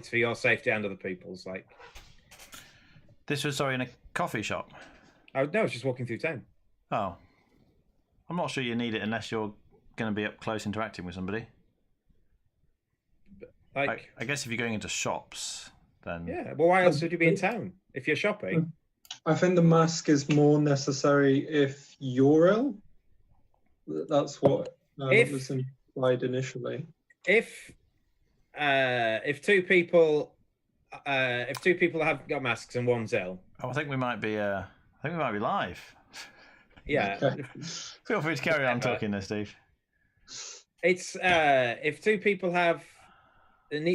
It's for your safety and other people's. Like, this was in a coffee shop. Oh no, it's just walking through town. Oh, I'm not sure you need it unless you're going to be up close interacting with somebody. Like, I guess if you're going into shops, then yeah. Well, why else would you be in town if you're shopping? I think the mask is more necessary if you're ill. That's what was implied initially. If two people have got masks and one's ill. Oh, I think we might be live. Yeah. Okay. Feel free to carry on talking there, Steve. It's if two people don't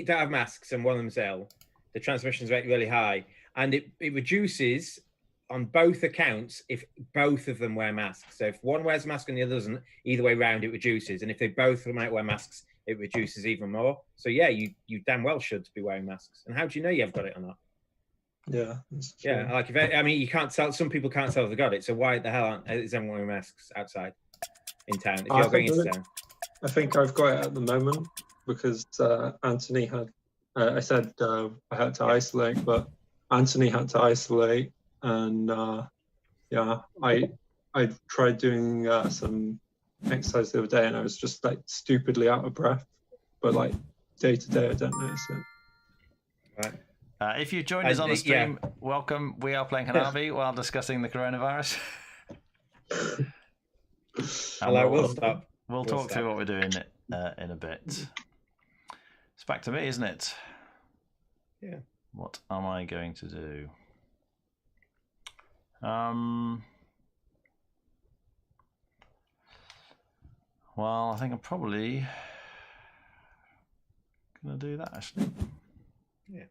have masks and one of them's ill, the transmission rate really high, and it reduces on both accounts if both of them wear masks. So if one wears a mask and the other doesn't, either way round it reduces, and if they both might wear masks, it reduces even more. So yeah, you damn well should be wearing masks. And how do you know you've got it or not? Yeah. Yeah, like you can't tell. Some people can't tell if they got it. So why the hell is everyone wearing masks outside in town? If you're going into town, I think I've got it at the moment because Anthony had. I said I had to isolate, but Anthony had to isolate, and yeah, I tried doing some exercise the other day, and I was just like stupidly out of breath. But like day to day, I don't notice it. right? If you joined us on the stream, welcome. We are playing Hanabi while discussing the coronavirus. Hello, we'll stop. We'll talk through what we're doing in a bit. It's back to me, isn't it? Yeah. What am I going to do? Well, I think I'm probably gonna do that actually. Yeah.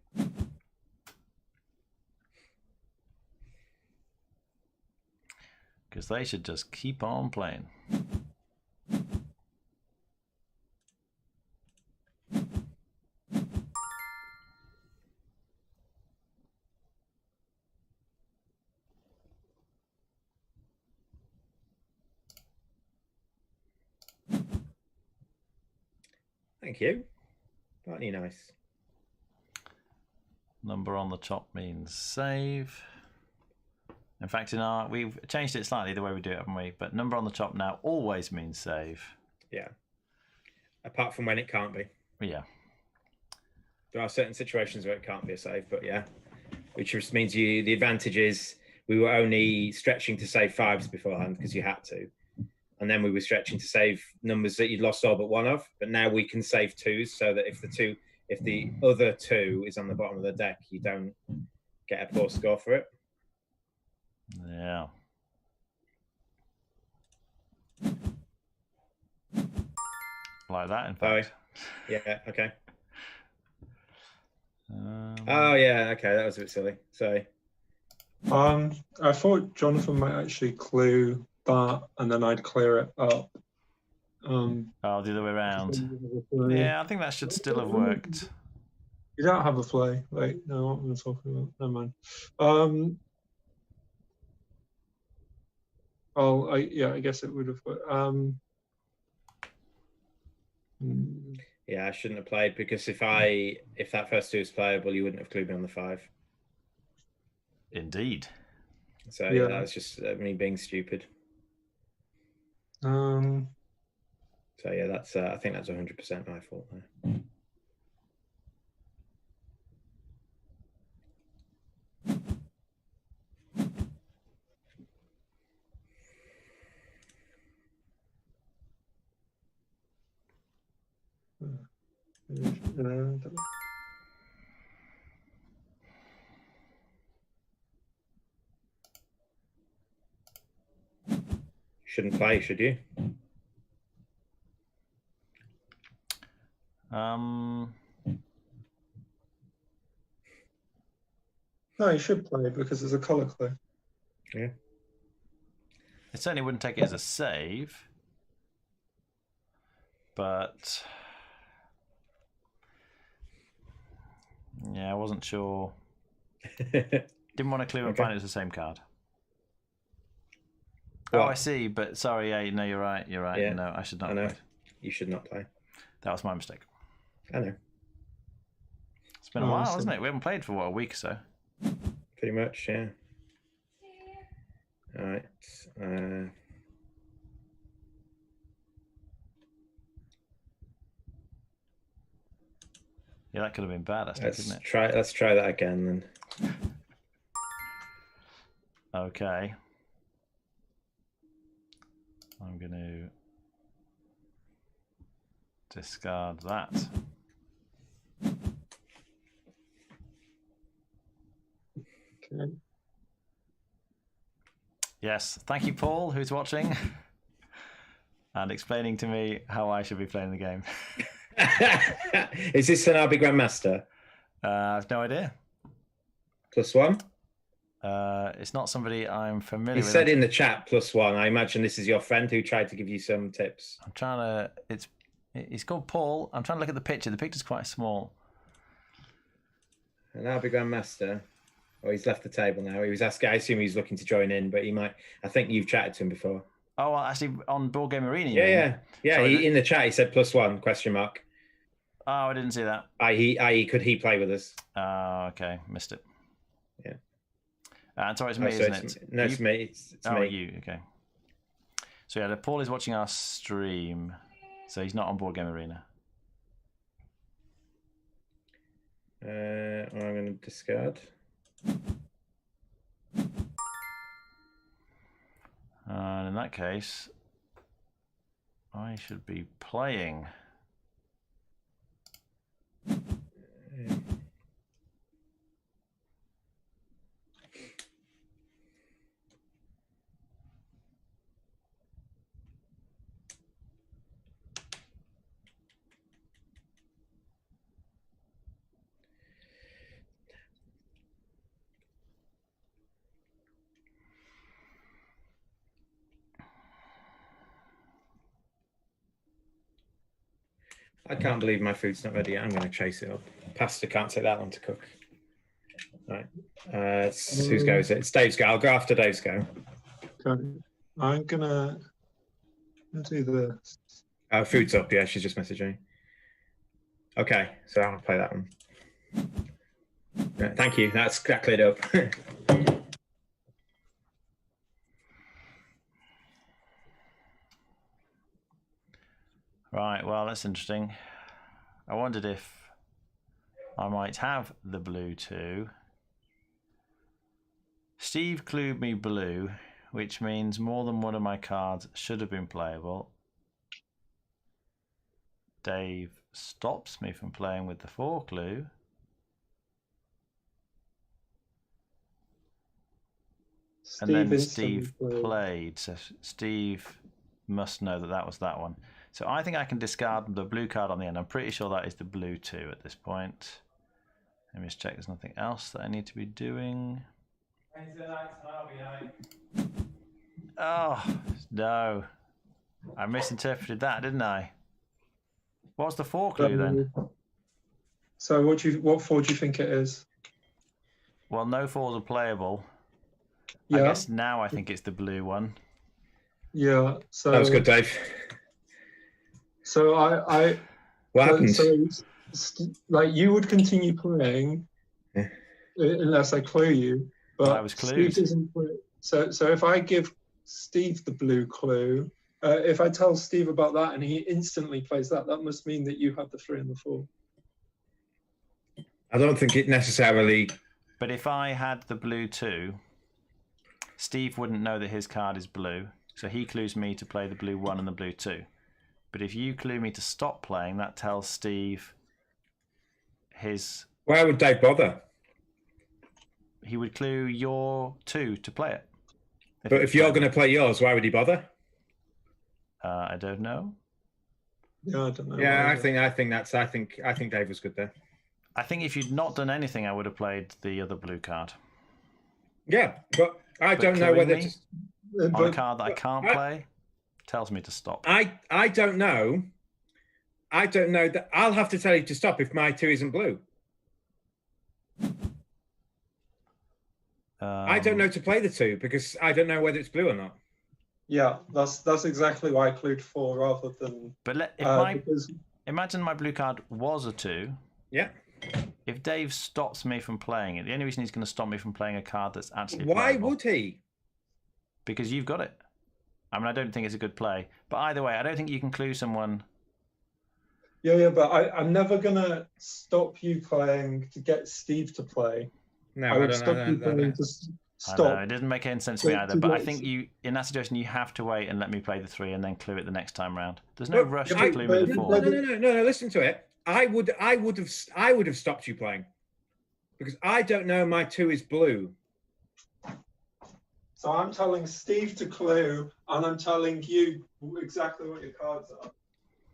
Because they should just keep on playing. Thank you. Very nice. Number on the top means save. In fact, we've changed it slightly the way we do it, haven't we? But number on the top now always means save. Yeah. Apart from when it can't be. Yeah. There are certain situations where it can't be a save, but yeah. Which just means the advantage is we were only stretching to save 5s beforehand because you had to. And then we were stretching to save numbers that you'd lost all but one of. But now we can save 2s so that if the other 2 is on the bottom of the deck, you don't get a poor score for it. Yeah. Like that, in fact. Yeah, okay. Oh, yeah, okay, that was a bit silly. Sorry. I thought Jonathan might actually clue that, and then I'd clear it up. Oh, the other way around. Yeah, I think that should still have worked. You don't have a play. Wait, no, what am I talking about? Never mind. Oh, I guess it would have. Yeah, I shouldn't have played because if that first 2 was playable, you wouldn't have clued me on the 5. Indeed. So yeah, that was just me being stupid. So yeah, that's I think that's 100% my fault there. Shouldn't play, should you? No, you should play because there's a colour clue. Yeah. It certainly wouldn't take it as a save, but yeah, I wasn't sure. Didn't want to clue and find it was the same card. What? Oh, I see. But sorry, yeah, no, you're right. You're right. Yeah. No, I should not. I know. Play. You should not play. That was my mistake. I know. It's been a while, hasn't it? We haven't played for, what, a week or so? Pretty much, yeah. All right. Yeah, that could have been bad, actually, couldn't it? Let's try that again, then. Okay. I'm going to discard that. Okay. Yes, thank you, Paul, who's watching and explaining to me how I should be playing the game. Is this Hanabi Grandmaster? I've no idea. +1? It's not somebody I'm familiar He with. said in the chat +1. I imagine this is your friend who tried to give you some tips. I'm trying to. He's called Paul. I'm trying to look at the picture. The picture's quite small. Hanabi Grandmaster. Oh, he's left the table now. He was asking. I assume he's looking to join in, but he might. I think you've chatted to him before. Oh, well, actually, on Board Game Arena. Yeah. Sorry, in the chat, he said +1 question mark. Oh, I didn't see that. I.e., could he play with us? Oh, okay, missed it. Yeah. And sorry, it's me, isn't it? No, it's me. It's me. You. Okay. So yeah, Paul is watching our stream, so he's not on Board Game Arena. I'm going to discard. And in that case, I should be playing. I can't believe my food's not ready yet. I'm going to chase it up. Pasta can't take that long to cook. Right. Whose go is it? It's Dave's go. I'll go after Dave's go. Okay. I'm gonna do this. Food's up. Yeah, she's just messaging. Okay, so I'll play that one. Yeah, thank you. That cleared up. Right, well, that's interesting. I wondered if I might have the blue too. Steve clued me blue, which means more than one of my cards should have been playable. Dave stops me from playing with the 4 clue. And then Steve played, so Steve must know that that was that one. So I think I can discard the blue card on the end. I'm pretty sure that is the blue 2 at this point. Let me just check there's nothing else that I need to be doing. Oh, no. I misinterpreted that, didn't I? What's the 4 clue then? So what 4 do you think it is? Well, no 4s are playable. Yeah. I guess now I think it's the blue one. Yeah. So that was good, Dave. So What happened? So, like, you would continue playing unless I clue you. But I was clued. Steve isn't. So if I give Steve the blue clue, if I tell Steve about that and he instantly plays that, that must mean that you have the 3 and the 4. I don't think it necessarily. But if I had the blue 2, Steve wouldn't know that his card is blue, so he clues me to play the blue 1 and the blue 2. But if you clue me to stop playing, that tells Steve his... Why would Dave bother? He would clue your 2 to play it. But if you're going to play yours, why would he bother? I don't know. Yeah, I don't know. Yeah, I think Dave was good there. I think if you'd not done anything, I would have played the other blue card. Yeah, but I don't know whether to... on a card that I can't play, tells me to stop. I don't know. I don't know that I'll have to tell you to stop if my 2 isn't blue. I don't know to play the 2 because I don't know whether it's blue or not. Yeah, that's exactly why I clued 4 rather than. But imagine my blue card was a 2. Yeah. if Dave stops me from playing it, the only reason he's going to stop me from playing a card that's actually Why playable, would he? because you've got it. I mean, I don't think it's a good play. But either way, I don't think you can clue someone. Yeah, but I'm never gonna stop you playing to get Steve to play. No, I would stop you playing to I know, stop. it doesn't make any sense to me either. But I think you, in that situation, you have to wait and let me play the 3 and then clue it the next time round. There's no rush to clue me the 4. No. Listen to it. I would have stopped you playing because I don't know my 2 is blue. So I'm telling Steve to clue, and I'm telling you exactly what your cards are.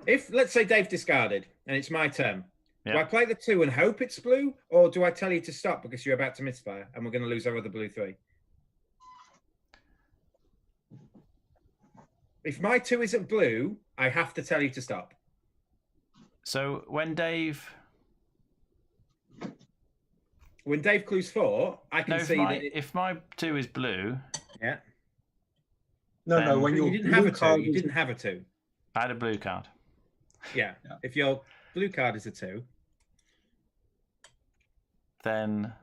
If, let's say, Dave discarded and it's my turn, Yeah. do I play the 2 and hope it's blue, or do I tell you to stop because you're about to misfire and we're going to lose our other blue 3? If my 2 isn't blue, I have to tell you to stop. So when Dave clues 4, I can see that. If my 2 is blue, yeah. No. When you didn't have a 2, you didn't have a 2. I had a blue card. Yeah. If your blue card is a 2, then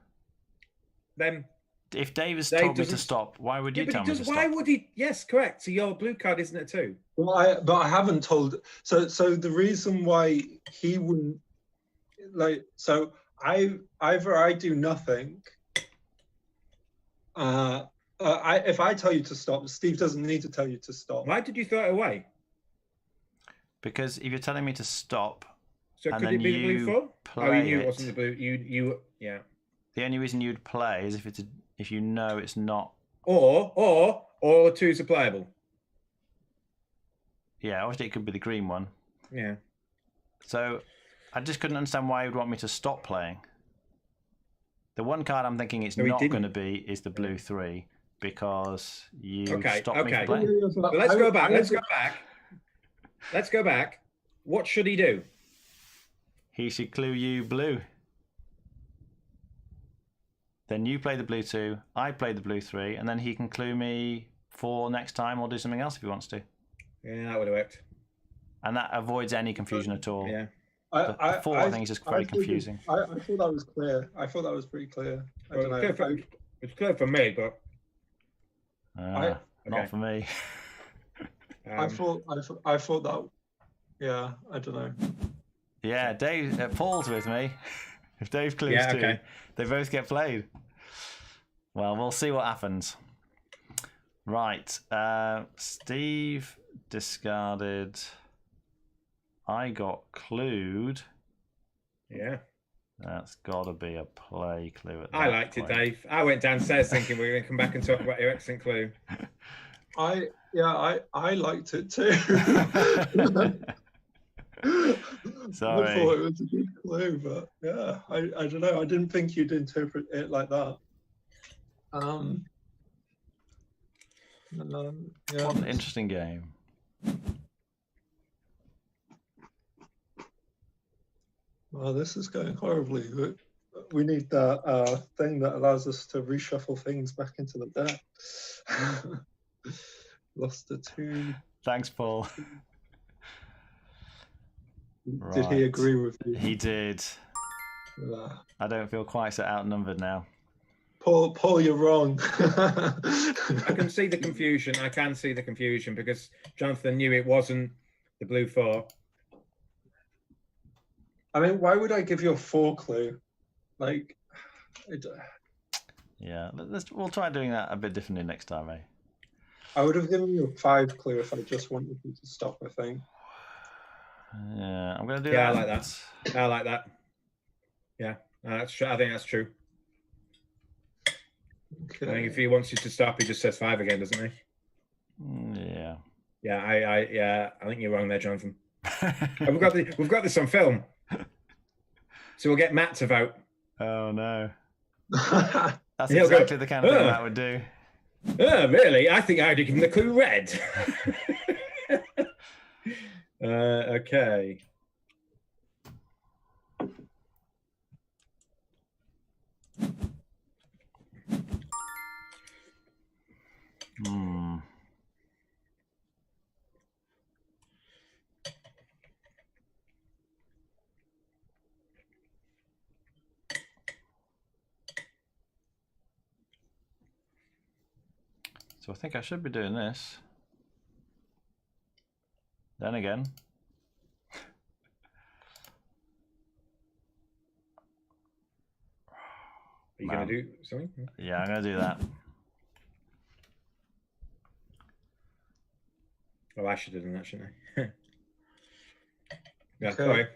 if Dave has told me to stop, why would you tell me to stop? Why would he? Yes, correct. So your blue card isn't a 2. Well, but I haven't told. So the reason why he wouldn't so either I do nothing. If I tell you to stop, Steve doesn't need to tell you to stop. Why did you throw it away? Because if you're telling me to stop, so could it be the blue 4? Oh, you knew it wasn't the blue. You yeah. The only reason you'd play is if you know it's not. Or all the 2s are playable. Yeah, obviously it could be the green one. Yeah. So I just couldn't understand why you would want me to stop playing. The one card I'm thinking it's not going to be is the blue 3 because you stopped me from playing. So let's go back. Let's go back. What should he do? He should clue you blue. Then you play the blue 2, I play the blue 3, and then he can clue me 4 next time or do something else if he wants to. Yeah, that would have worked. And that avoids any confusion at all. Yeah. The 4, I think, is just very confusing. I thought that was clear. I thought that was pretty clear. It's clear for me, but not for me. I thought that. Yeah, I don't know. Yeah, Dave Paul's with me. If Dave clues 2, they both get played. Well, we'll see what happens. Right, Steve discarded. I got clued. Yeah. That's got to be a play clue. I liked it, Dave. I went downstairs thinking we were going to come back and talk about your excellent clue. I liked it too. Sorry. I thought it was a good clue, but yeah, I don't know. I didn't think you'd interpret it like that. Yeah. What an interesting game. Well, this is going horribly. We need that thing that allows us to reshuffle things back into the deck. Lost a 2. Thanks, Paul. Did he agree with you? He did. I don't feel quite so outnumbered now. Paul, you're wrong. I can see the confusion. I can see the confusion because Jonathan knew it wasn't the blue 4. I mean, why would I give you a 4 clue? Like, yeah, we'll try doing that a bit differently next time, eh? I would have given you a 5 clue if I just wanted you to stop, I think. Yeah, I'm going to do that. I like that. Yeah, that's true. I think that's true. Okay. I think if he wants you to stop, he just says 5 again, doesn't he? Yeah. Yeah, I think you're wrong there, Jonathan. We've got this on film. So we'll get Matt to vote. Oh no. That's exactly the kind of thing Matt would do. Really? I think I would give him the clue red. Okay. So I think I should be doing this. Then again. Are you going to do something? Yeah, I'm going to do that. Oh, I should have done that, shouldn't I? Yeah, Okay. sorry.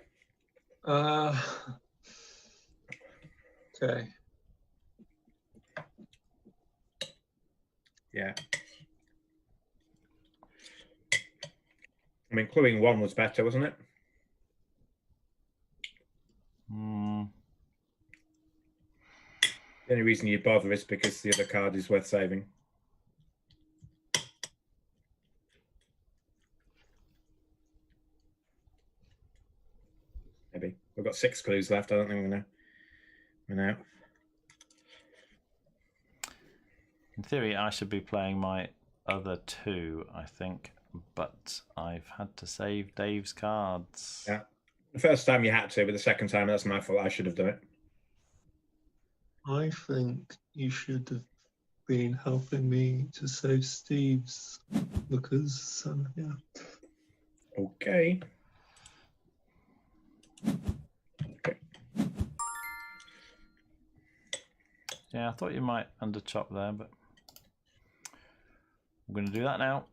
Okay. Yeah. I mean, cluing one was better, wasn't it? The only reason you bother is because the other card is worth saving. Maybe. We've got 6 clues left. I don't think we're going to win out. In theory, I should be playing my other 2, I think, but I've had to save Dave's cards. Yeah. The first time you had to, but the second time, that's my fault. I should have done it. I think you should have been helping me to save Steve's because, yeah. Okay. Yeah, I thought you might underchop there, but I'm going to do that now.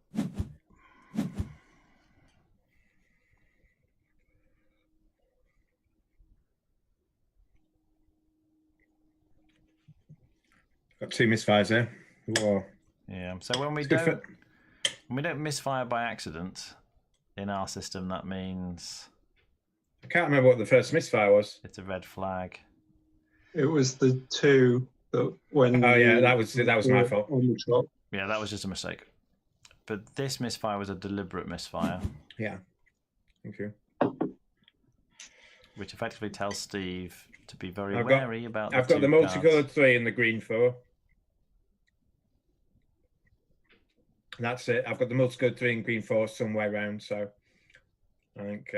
Got 2 misfires there. Whoa. Yeah. So when we don't misfire by accident in our system, that means I can't remember what the first misfire was. it's a red flag. It was the 2 that when. Oh yeah, that was my fault. On the top. Yeah, that was just a mistake. But this misfire was a deliberate misfire. Yeah. Thank you. Which effectively tells Steve to be very wary about. I've got the multicolored 3 and the green 4. That's it. I've got the multicolored 3 and green 4 somewhere around, so I think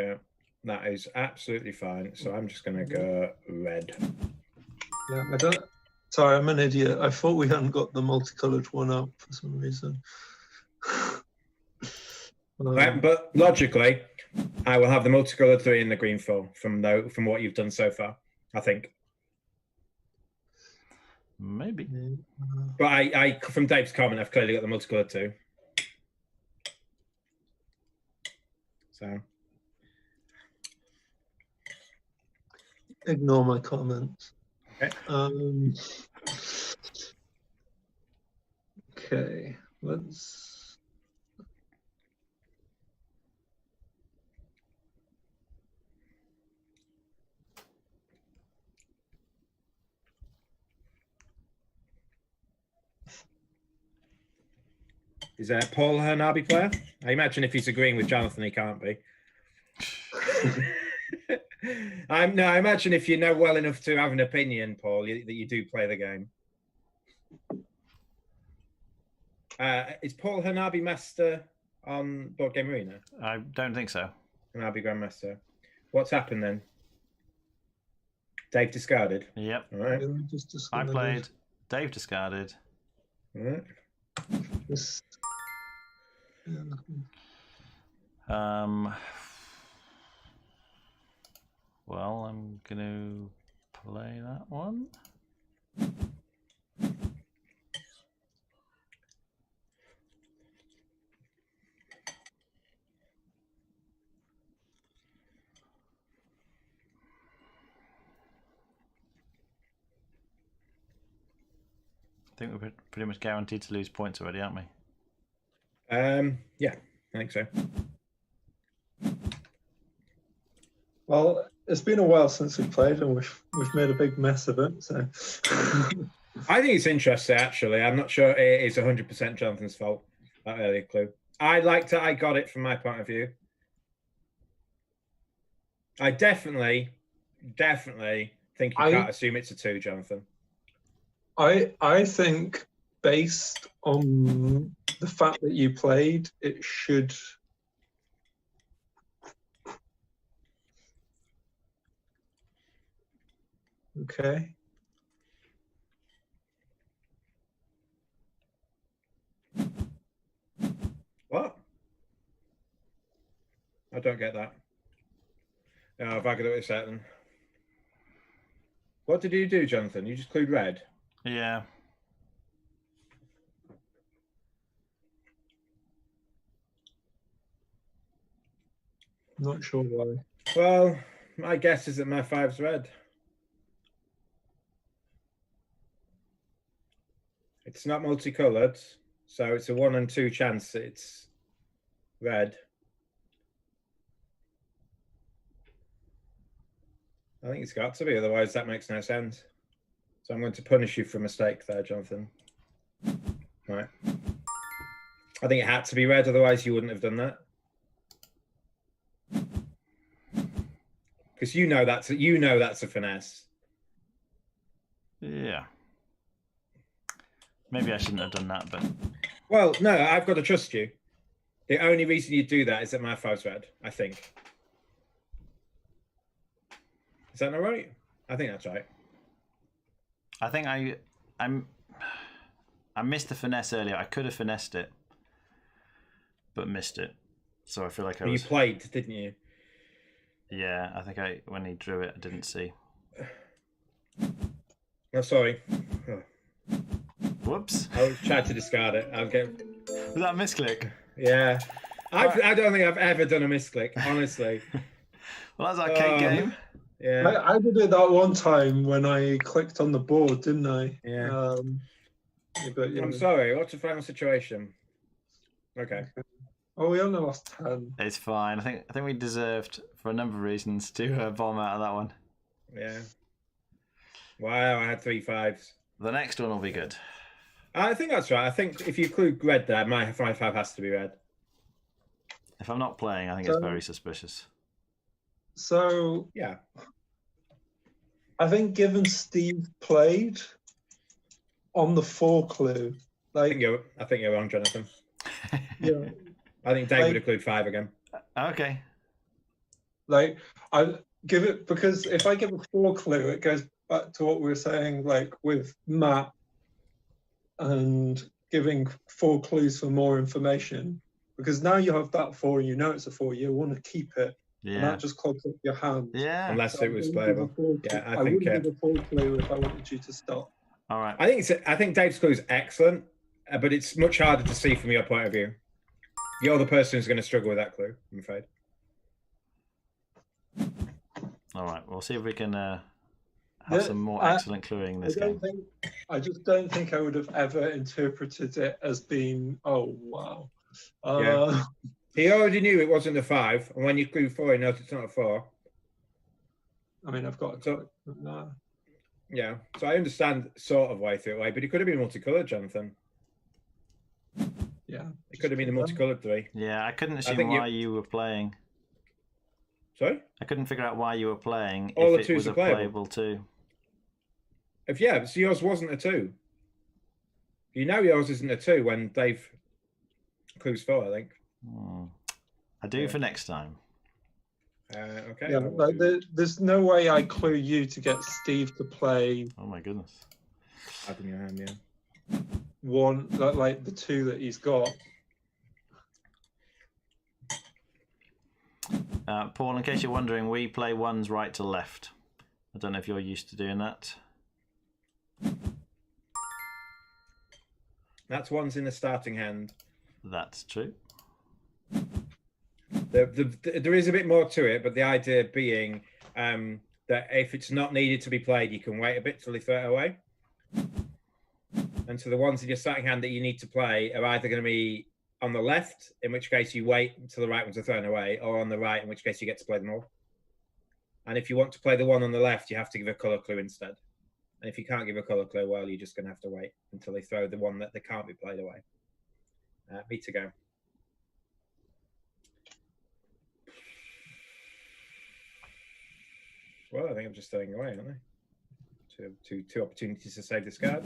that is absolutely fine. So I'm just going to go red. Yeah, I don't. Sorry, I'm an idiot. I thought we hadn't got the multicolored one up for some reason. But logically, I will have the multicolored 3 and the green 4 from what you've done so far, I think. Maybe. But I from Dave's comment, I've clearly got the multicolored 2. So ignore my comments. Okay. Okay, let's. Is Paul a Hanabi player? I imagine if he's agreeing with Jonathan, he can't be. I imagine if you know well enough to have an opinion, Paul, that you do play the game. Is Paul Hanabi Master on Board Game Arena? I don't think so. Hanabi Grandmaster. What's happened then? Dave discarded? Yep. All right. I played, Dave discarded. All right. Well, I'm going to play that one. I think we're pretty much guaranteed to lose points already, aren't we? Yeah, I think so. Well, it's been a while since we played, and we've made a big mess of it. So I think it's interesting, actually. I'm not sure it is 100% Jonathan's fault, that earlier clue. I got it from my point of view. I definitely think you can't assume it's a 2, Jonathan. I think based on the fact that you played, it should. Okay. I don't get that. Oh, if I could do it set then. What did you do, Jonathan? You just clued red? Yeah. Not sure why. Well, my guess is that my 5's red. It's not multicolored, so it's a 1 and 2 chance it's red. I think it's got to be, otherwise that makes no sense. So I'm going to punish you for a mistake there, Jonathan. Right. I think it had to be red, otherwise you wouldn't have done that. Because you know that's a finesse. Yeah. Maybe I shouldn't have done that, but... Well, no, I've got to trust you. The only reason you do that is that my 5's red, I think. Is that not right? I think that's right. I think I missed the finesse earlier. I could have finessed it, but missed it. So I feel like You played, didn't you? Yeah, I think when he drew it, I didn't see. Oh, sorry. Oh. Whoops. I tried to discard it. Was that a misclick? Yeah. I don't think I've ever done a misclick, honestly. Well, that's our cake game. Yeah. I did it that one time when I clicked on the board, didn't I? Yeah. But, yeah. I'm sorry. What's the final situation? Okay. Oh, we only lost 10. It's fine. I think we deserved, for a number of reasons, to bomb out of that one. Yeah. Wow, I had 3 5s. The next one will be good. I think that's right. I think if you include red there, my 5 has to be red. If I'm not playing, I think it's very suspicious. So yeah, I think given Steve played on the 4 clue, like I think you're wrong, Jonathan. Yeah, I think Dave would include 5 again. Okay. Like I give it, because if I give a 4 clue, it goes back to what we were saying, like with Matt and giving 4 clues for more information. Because now you have that 4, you know it's a 4, you want to keep it. Yeah. And that just clogs up your hand. Yeah. Unless it was playable. Yeah, I wouldn't give a 4 clue if I wanted you to stop. All right. I think Dave's clue is excellent, but it's much harder to see from your point of view. You're the person who's going to struggle with that clue, I'm afraid. All right. We'll see if we can have some more excellent cluing this game. I just don't think I would have ever interpreted it as being, oh, wow. Yeah. He already knew it wasn't a 5, and when you clue 4, he knows it's not a 4. I mean, I've got so, yeah. So I understand sort of way through it, but it could have been multicolored, Jonathan. Yeah. It could have been a multicolored 3. Yeah, I couldn't assume why you were playing. Sorry? I couldn't figure out why you were playing All if it was a playable 2. So yours wasn't a 2. You know yours isn't a 2 when Dave clues 4, I think. I do for next time. Okay. Yeah, like there's no way I clue you to get Steve to play. Oh my goodness. Up in your hand, yeah. One, like the 2 that he's got. Paul, in case you're wondering, we play 1s right to left. I don't know if you're used to doing that. That's 1s in the starting hand. That's true. There is a bit more to it, but the idea being that if it's not needed to be played, you can wait a bit till they throw it away. And so the ones in your starting hand that you need to play are either going to be on the left, in which case you wait until the right ones are thrown away, or on the right, in which case you get to play them all. And if you want to play the one on the left, you have to give a colour clue instead. And if you can't give a colour clue, well, you're just going to have to wait until they throw the one that they can't be played away. Me to go. Well, I think I'm just throwing away, aren't I? Two opportunities to save this card.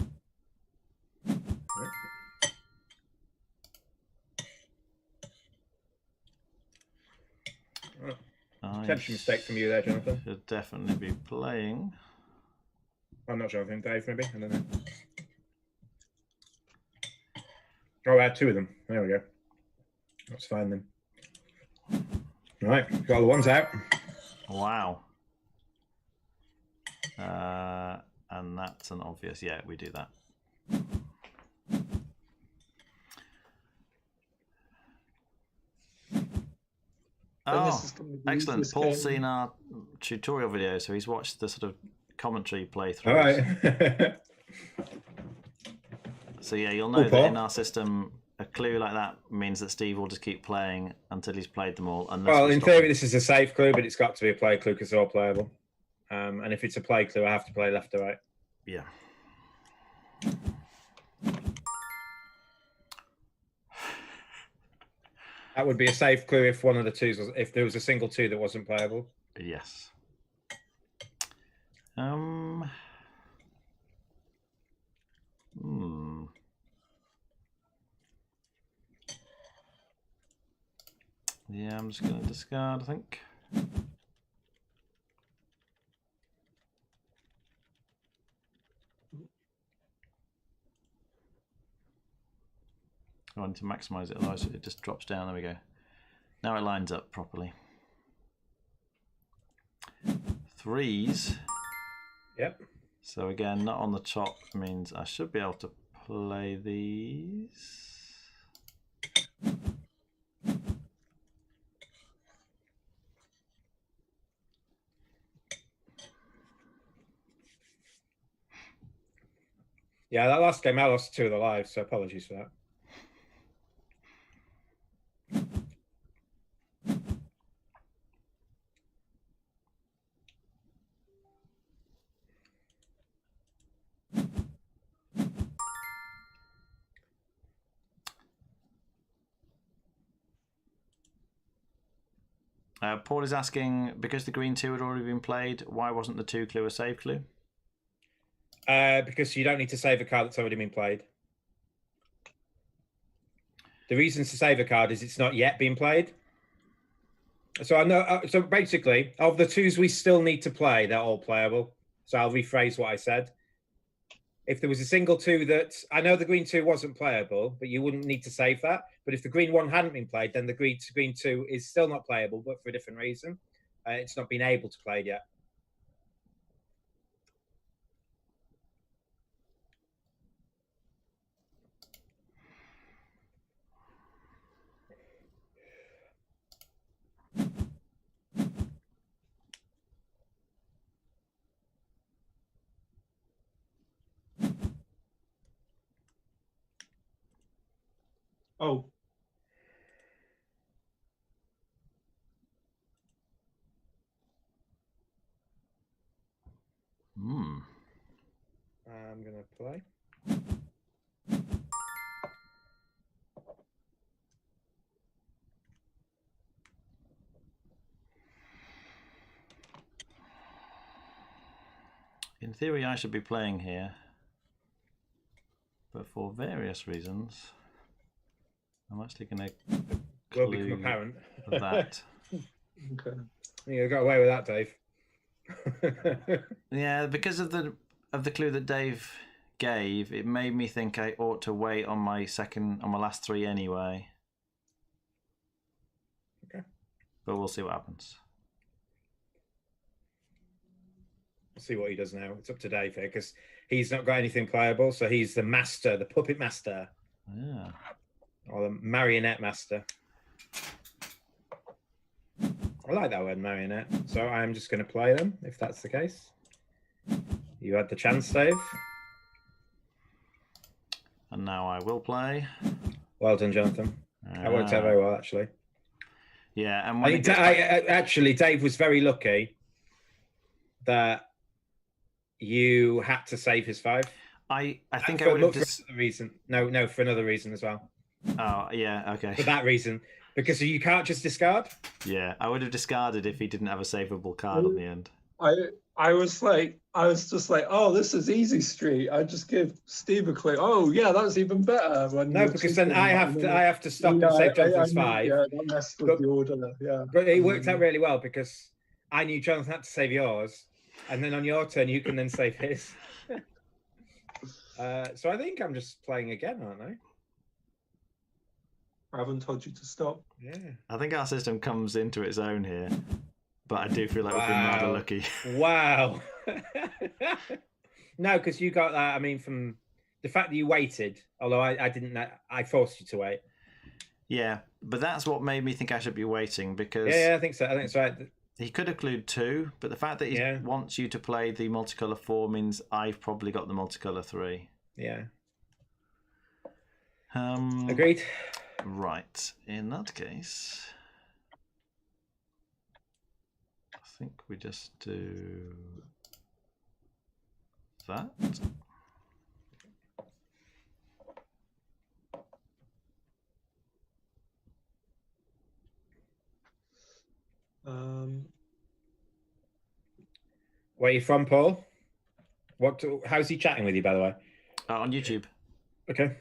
Potential mistake from you there, Jonathan. Should definitely be playing. I'm not sure. I think Dave, maybe. I don't know. Oh, I had 2 of them. There we go. That's fine then. All right, got all the ones out. Wow. And that's an obvious. Yeah, we do that. Oh, excellent. Paul's seen our tutorial video, so he's watched the sort of commentary playthrough. All right. So yeah, you'll know that in our system, a clue like that means that Steve will just keep playing until he's played them all. Well, in theory, this is a safe clue, but it's got to be a play clue because they're all playable. And if it's a play clue, I have to play left or right. Yeah. That would be a safe clue if one of the twos was, if there was a single two that wasn't playable. Yes. Yeah, I'm just going to discard, I think. I want to maximize it, otherwise it just drops down. There we go. Now it lines up properly. Threes. Yep. So again, not on the top means I should be able to play these. Yeah, that last game I lost 2 of the lives, so apologies for that. Paul is asking, because the green 2 had already been played, why wasn't the 2 clue a save clue? Because you don't need to save a card that's already been played. The reason to save a card is it's not yet been played. So I know. So basically, of the 2s we still need to play, they're all playable. So I'll rephrase what I said. If there was a single 2 that I know the green 2 wasn't playable, but you wouldn't need to save that. But if the green 1 hadn't been played, then the green 2 is still not playable, but for a different reason. It's not been able to play yet. Oh. I'm going to play. In theory, I should be playing here, but for various reasons, I'm actually going to will become apparent. That. Okay. You got away with that, Dave. Yeah, because of the clue that Dave gave, it made me think I ought to wait on my last 3 anyway. Okay. But we'll see what happens. We'll see what he does now. It's up to Dave here because he's not got anything playable, so he's the master, the puppet master. Yeah. Or the marionette master. I like that word, marionette. So I'm just going to play them, if that's the case. You had the chance, Dave. And now I will play. Well done, Jonathan. That worked out very well, actually. Yeah, and actually, Dave was very lucky that you had to save his 5. I think I would have for another reason. No, for another reason as well. Oh, yeah, okay. For that reason. Because you can't just discard? Yeah, I would have discarded if he didn't have a savable card on the end. I was just like, oh, this is easy street. I just give Steve a clue. Oh, yeah, that's even better. No, because then I have to stop and save Jonathan's 5. Yeah, that messed with the order. Yeah, but it worked out really well because I knew Jonathan had to save yours, and then on your turn you can then save his. So I think I'm just playing again, aren't I? I haven't told you to stop. Yeah. I think our system comes into its own here, but I do feel like we've been rather lucky. Wow. No, because you got that. I mean, from the fact that you waited, although I didn't, I forced you to wait. Yeah, but that's what made me think I should be waiting, because Yeah, I think so. I think it's right. he could have clued 2, but the fact that he wants you to play the multicolour 4 means I've probably got the multicolour 3. Yeah. Agreed. Right. In that case, I think we just do that. Where are you from, Paul? How's he chatting with you, by the way? On YouTube. Okay.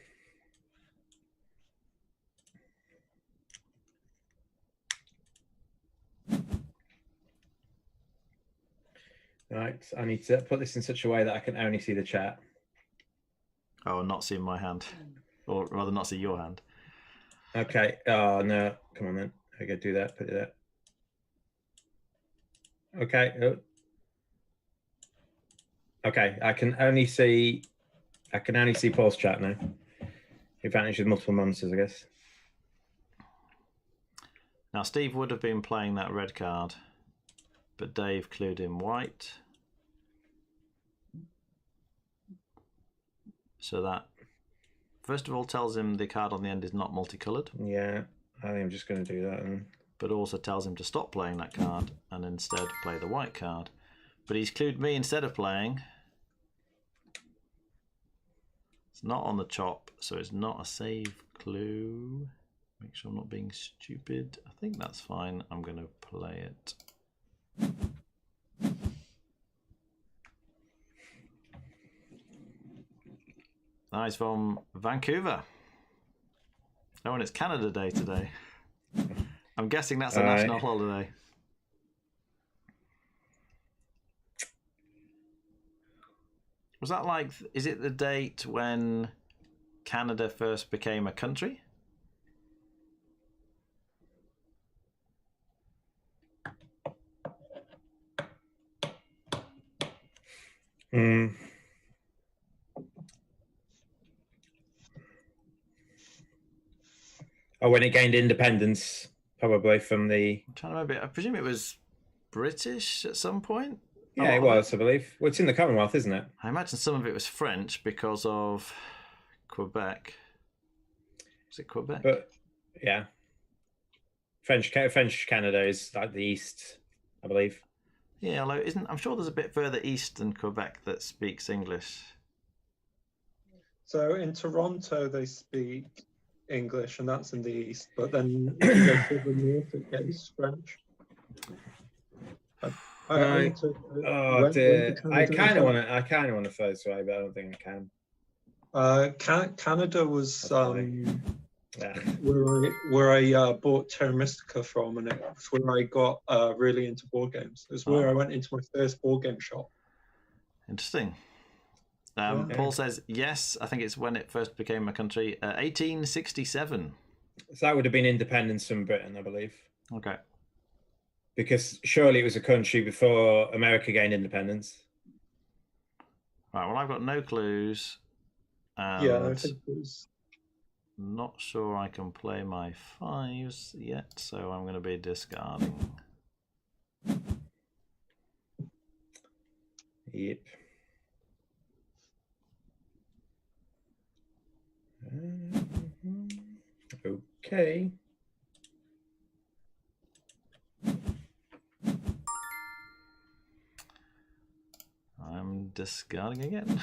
Right, I need to put this in such a way that I can only see the chat. Oh, not see my hand. Or rather, not see your hand. Okay. Oh, no. Come on, then. I gotta do that. Put it there. Okay. Oh. Okay. I can only see Paul's chat now. Advantage with multiple monsters, I guess. Now, Steve would have been playing that red card, but Dave clued in white. So that, first of all, tells him the card on the end is not multicoloured. Yeah, I think I'm just going to do that. But also tells him to stop playing that card and instead play the white card. But he's clued me instead of playing. It's not on the chop, so it's not a save clue. Make sure I'm not being stupid. I think that's fine. I'm going to play it. Nice, from Vancouver. Oh, and it's Canada Day today. I'm guessing that's a national holiday. Was that like, is it the date when Canada first became a country? Oh, when it gained independence, probably from the... I'm trying to remember. I presume it was British at some point? Yeah, it was, I believe. Well, it's in the Commonwealth, isn't it? I imagine some of it was French because of Quebec. Was it Quebec? But, yeah. French Canada is like the east, I believe. Yeah, although I'm sure there's a bit further east than Quebec that speaks English. So in Toronto they speak English, and that's in the east. But then if you go to the north, it gets French. I kind of want to throw this away, but I don't think I can. Canada was where I bought Terra Mystica from, and it's where I got really into board games. It's where I went into my first board game shop. Interesting. Paul says, yes, I think it's when it first became a country, 1867. So that would have been independence from Britain, I believe. Okay. Because surely it was a country before America gained independence. Right, well, I've got no clues. Yeah, I think it was... Not sure I can play my 5s yet, so I'm going to be discarding. Yep. Okay. I'm discarding again.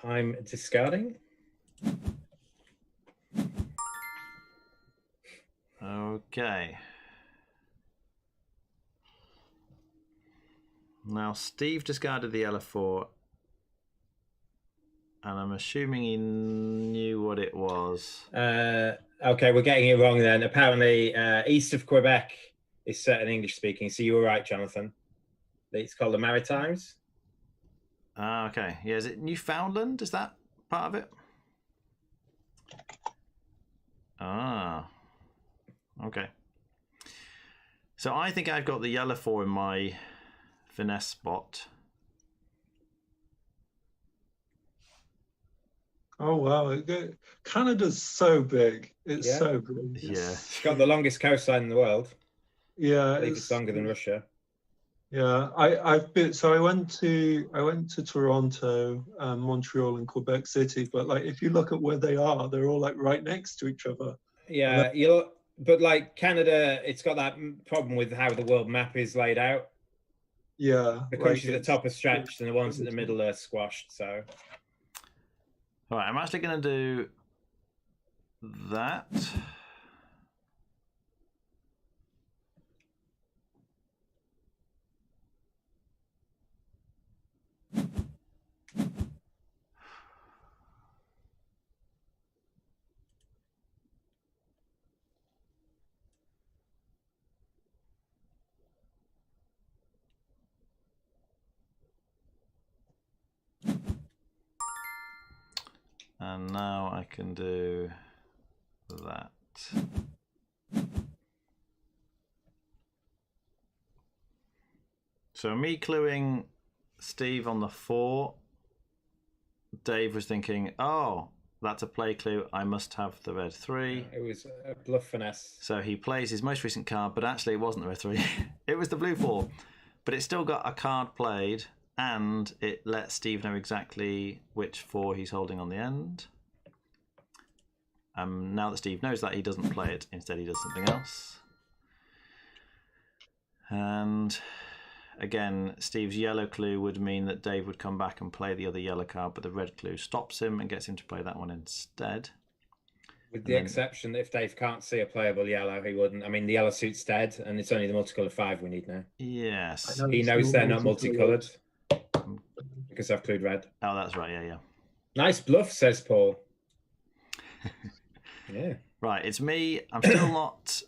I'm discarding. Okay. Now, Steve discarded the LF4 And I'm assuming he knew what it was. Okay, we're getting it wrong then. Apparently, east of Quebec is certain English speaking. So you were right, Jonathan. It's called the Maritimes. Ah, okay. Yeah, is it Newfoundland? Is that part of it? Ah, okay. So I think I've got the yellow 4 in my finesse spot. Oh wow! Canada's so big. It's Yeah. so big. Yeah. It's got the longest coastline in the world. Yeah, I believe it's longer than Russia. Yeah, I've been. So I went to Toronto, Montreal, and Quebec City. But like, if you look at where they are, they're all like right next to each other. Yeah, but like Canada, it's got that problem with how the world map is laid out. Yeah, The countries at the top are stretched, and the ones in the middle are squashed. So, all right, I'm actually going to do that. And now I can do that. So me cluing Steve on the 4. Dave was thinking, oh, that's a play clue. I must have the red 3. it was a bluff finesse. So he plays his most recent card, but actually it wasn't the red 3. It was the blue 4. But it's still got a card played, and it lets Steve know exactly which 4 he's holding on the end. Now that Steve knows that, he doesn't play it. Instead, he does something else. And again, Steve's yellow clue would mean that Dave would come back and play the other yellow card, but the red clue stops him and gets him to play that one instead. With the exception that if Dave can't see a playable yellow, he wouldn't. I mean, the yellow suit's dead, and it's only the multicolored 5 we need now. Yes. He knows they're not multicolored because I've clued red. Oh, that's right. Yeah. Nice bluff, says Paul. Yeah. Right, it's me. I'm still not.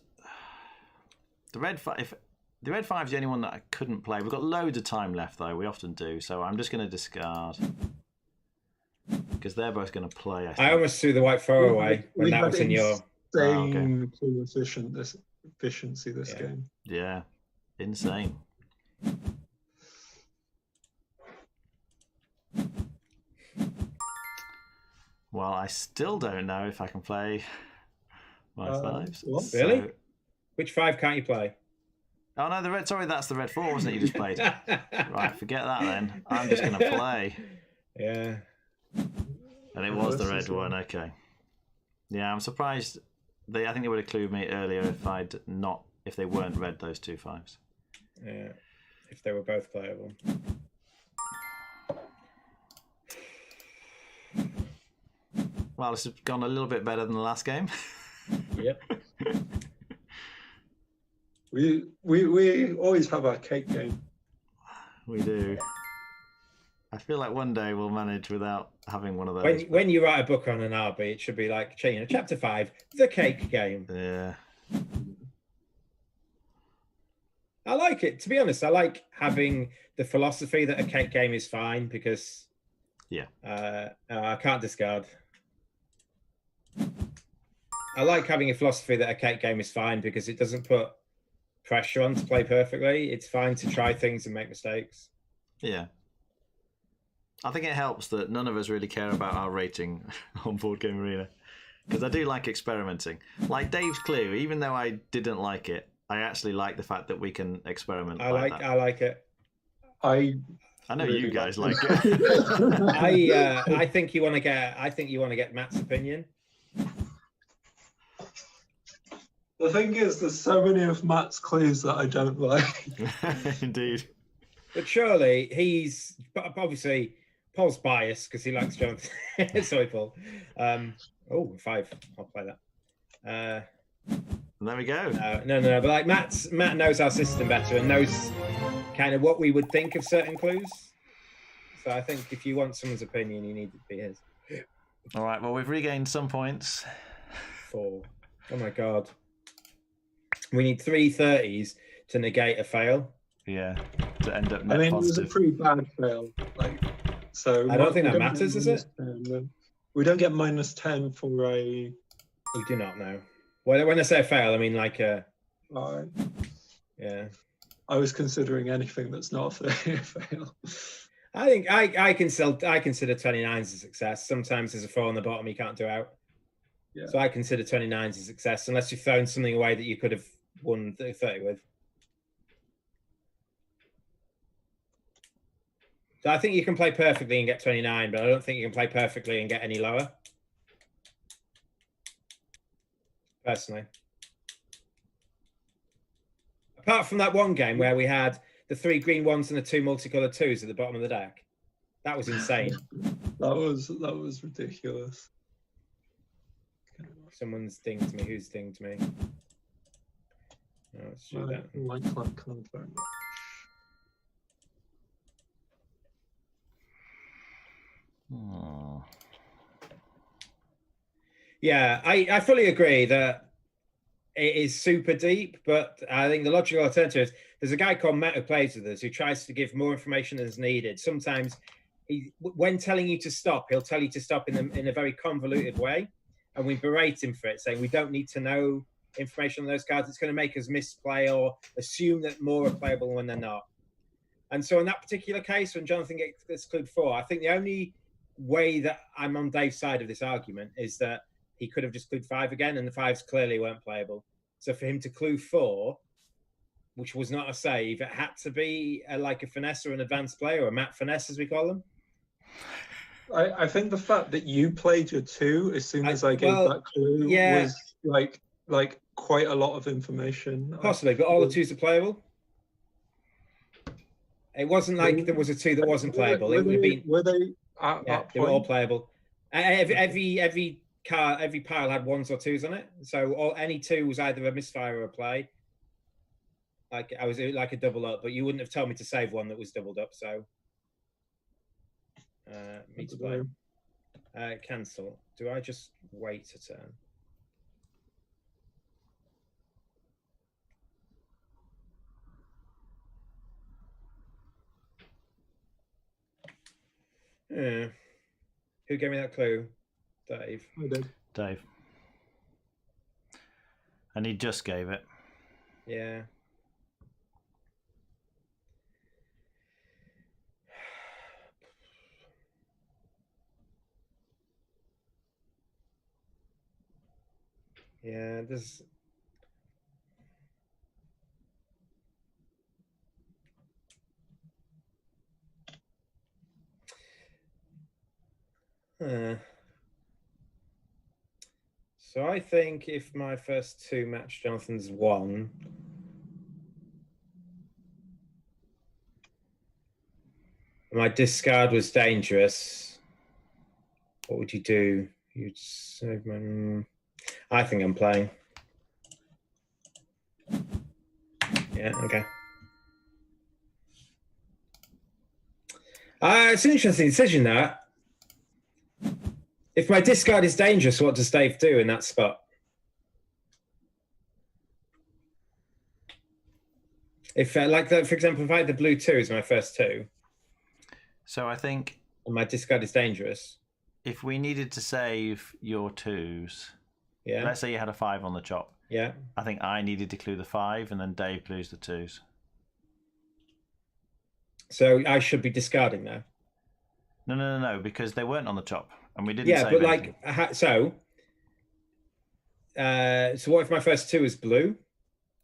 The red 5. The red 5 is the only one that I couldn't play. We've got loads of time left, though. We often do. So I'm just going to discard because they're both going to play. I almost threw the white 4 away when that was in your. Insane efficiency this game. Yeah, insane. Well, I still don't know if I can play my 5s. Really? Which 5 can't you play? Oh no, the red. Sorry, that's the red 4, wasn't it? You just played. Right, forget that then. I'm just going to play. Yeah. And it was the red one. Okay. Yeah, I'm surprised. I think they would have clued me earlier if they weren't red, those 2 5s. Yeah, if they were both playable. Well, this has gone a little bit better than the last game. Yep. We always have our cake game. We do. I feel like one day we'll manage without having one of those. When you write a book on an RB, it should be like, chapter 5, the cake game. Yeah. I like it. To be honest, I like having the philosophy that a cake game is fine because I can't discard. I like having a philosophy that a cake game is fine because it doesn't put pressure on to play perfectly. It's fine to try things and make mistakes. Yeah. I think it helps that none of us really care about our rating on Board Game Arena because I do like experimenting. Like Dave's Clue, even though I didn't like it, I actually like the fact that we can experiment. I like it. I know really you guys like it. I think you want to get Matt's opinion. The thing is, there's so many of Matt's clues that I don't like. Indeed. But surely obviously Paul's biased because he likes Jonathan. Sorry, Paul. 5. I'll play that. There we go. No. But like Matt knows our system better and knows kind of what we would think of certain clues. So I think if you want someone's opinion, you need it to be his. All right. Well, we've regained some points. 4. Oh my god. We need 3 30s to negate a fail. Yeah. To end up net I mean, positive. it was a pretty bad fail. Like, so I don't think that matters, is it? We don't get -10 for a. We do not know. When I say fail, I mean like a. Right. Yeah. I was considering anything that's not a fail. I think I consider 29s a success. Sometimes there's a 4 on the bottom you can't do out. Yeah. So I consider 29s a success, unless you've thrown something away that you could have won 30 with. So I think you can play perfectly and get 29, but I don't think you can play perfectly and get any lower. Personally. Apart from that one game where we had the 3 green 1s and the 2 multicolored 2s at the bottom of the deck. That was insane. That was ridiculous. Someone's dinged me. Who's dinged me? Oh, let's do that. Oh. Yeah, I fully agree that it is super deep, but I think the logical alternative is there's a guy called Matt who plays with us who tries to give more information than is needed. Sometimes, when telling you to stop, he'll tell you to stop in a very convoluted way, and we berate him for it, saying we don't need to know information on those cards. It's going to make us misplay or assume that more are playable when they're not. And so in that particular case, when Jonathan gets clued 4, I think the only way that I'm on Dave's side of this argument is that he could have just clued 5 again, and the 5s clearly weren't playable. So for him to clue 4, which was not a save, it had to be like a finesse or an advanced play, or a Matt finesse, as we call them. I think the fact that you played your 2 as soon as I gave that clue was like quite a lot of information. Possibly, but all the 2s are playable. It wasn't like there was a 2 that wasn't playable. Were they they were all playable. Every pile had 1s or 2s on it, so any 2 was either a misfire or a play. Like I was like a double up, but you wouldn't have told me to save one that was doubled up. So me to play. Cancel. Do I just wait a turn? Yeah. Who gave me that clue? Dave. I did. Dave. And he just gave it. Yeah. Yeah, there's... So I think if my first 2 match Jonathan's 1, my discard was dangerous, what would you do? You'd save my... I think I'm playing. Yeah, okay. It's an interesting decision, that. If my discard is dangerous, what does Dave do in that spot? If, like, for example, if I had the blue 2 as my first 2. So I think... And my discard is dangerous. If we needed to save your 2s... Yeah. Let's say you had a 5 on the chop. Yeah. I think I needed to clue the 5, and then Dave clues the 2s. So I should be discarding now. No, because they weren't on the chop, and we didn't. Yeah, save but anything. like, so what if my first 2 is blue?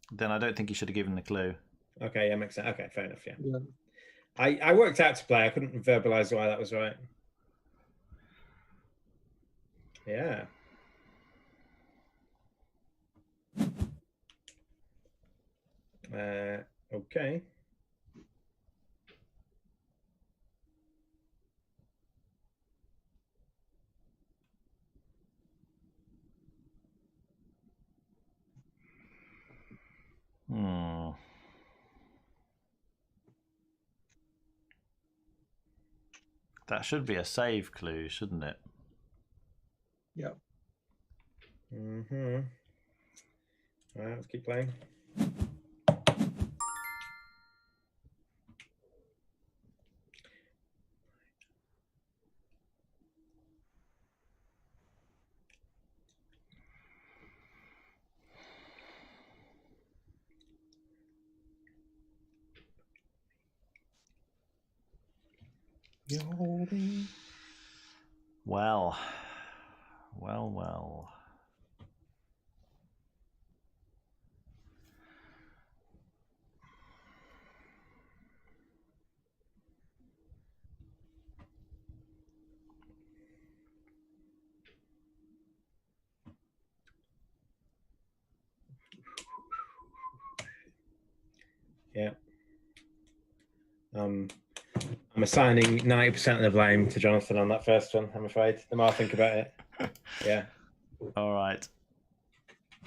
Then I don't think you should have given the clue. Okay, yeah, makes sense. Okay, fair enough. Yeah. I worked out to play. I couldn't verbalize why that was right. Yeah. Okay. That should be a save clue, shouldn't it? Yeah. Mm-hmm. All right, let's keep playing. Well, well, well. Yeah. I'm assigning 90% of the blame to Jonathan on that first one, I'm afraid. The more I think about it. Yeah. All right.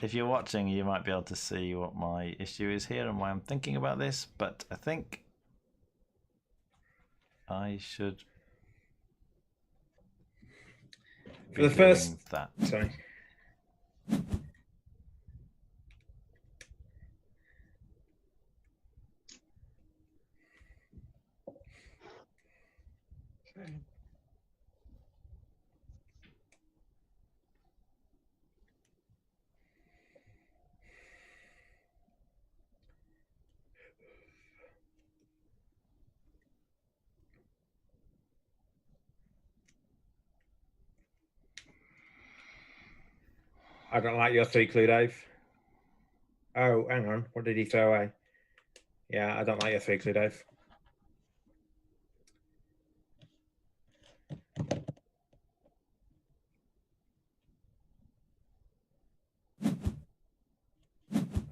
If you're watching, you might be able to see what my issue is here and why I'm thinking about this, but I think I should For the first that. Sorry. Okay. I don't like your 3 clue, Dave. Oh, hang on. What did he throw away? Yeah, I don't like your 3 clue, Dave.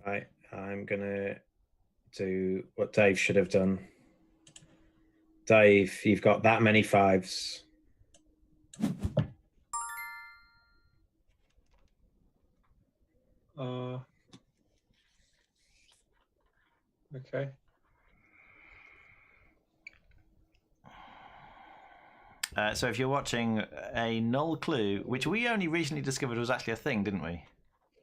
Right, I'm gonna do what Dave should have done. Dave, you've got that many 5s. Okay. So if you're watching, a null clue, which we only recently discovered was actually a thing, didn't we?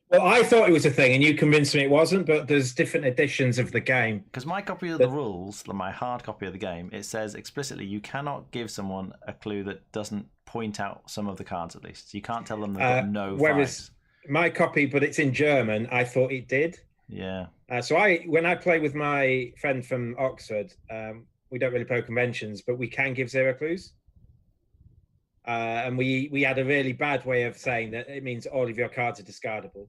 Well, I thought it was a thing, and you convinced me it wasn't, but there's different editions of the game. Because my copy of the rules, my hard copy of the game, it says explicitly you cannot give someone a clue that doesn't point out some of the cards at least. You can't tell them they've got no whereas 5s. My copy, but it's in German, I thought it did. Yeah. So when I play with my friend from Oxford, we don't really play conventions, but we can give 0 clues. And we had a really bad way of saying that it means all of your cards are discardable.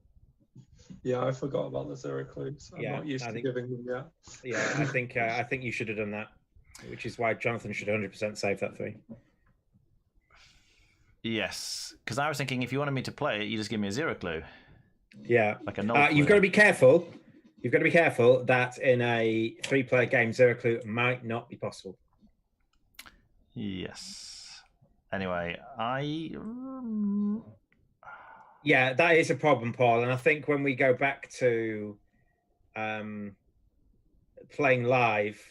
Yeah, I forgot about the 0 clues. I'm not used to giving them yet. Yeah, I think you should have done that, which is why Jonathan should 100% save that 3. Yes, because I was thinking if you wanted me to play it, you just give me a 0 clue. Yeah, like a null clue. You've got to be careful. You've got to be careful that in a 3-player game, 0 clue might not be possible. Yes. Anyway, Yeah, that is a problem, Paul. And I think when we go back to playing live,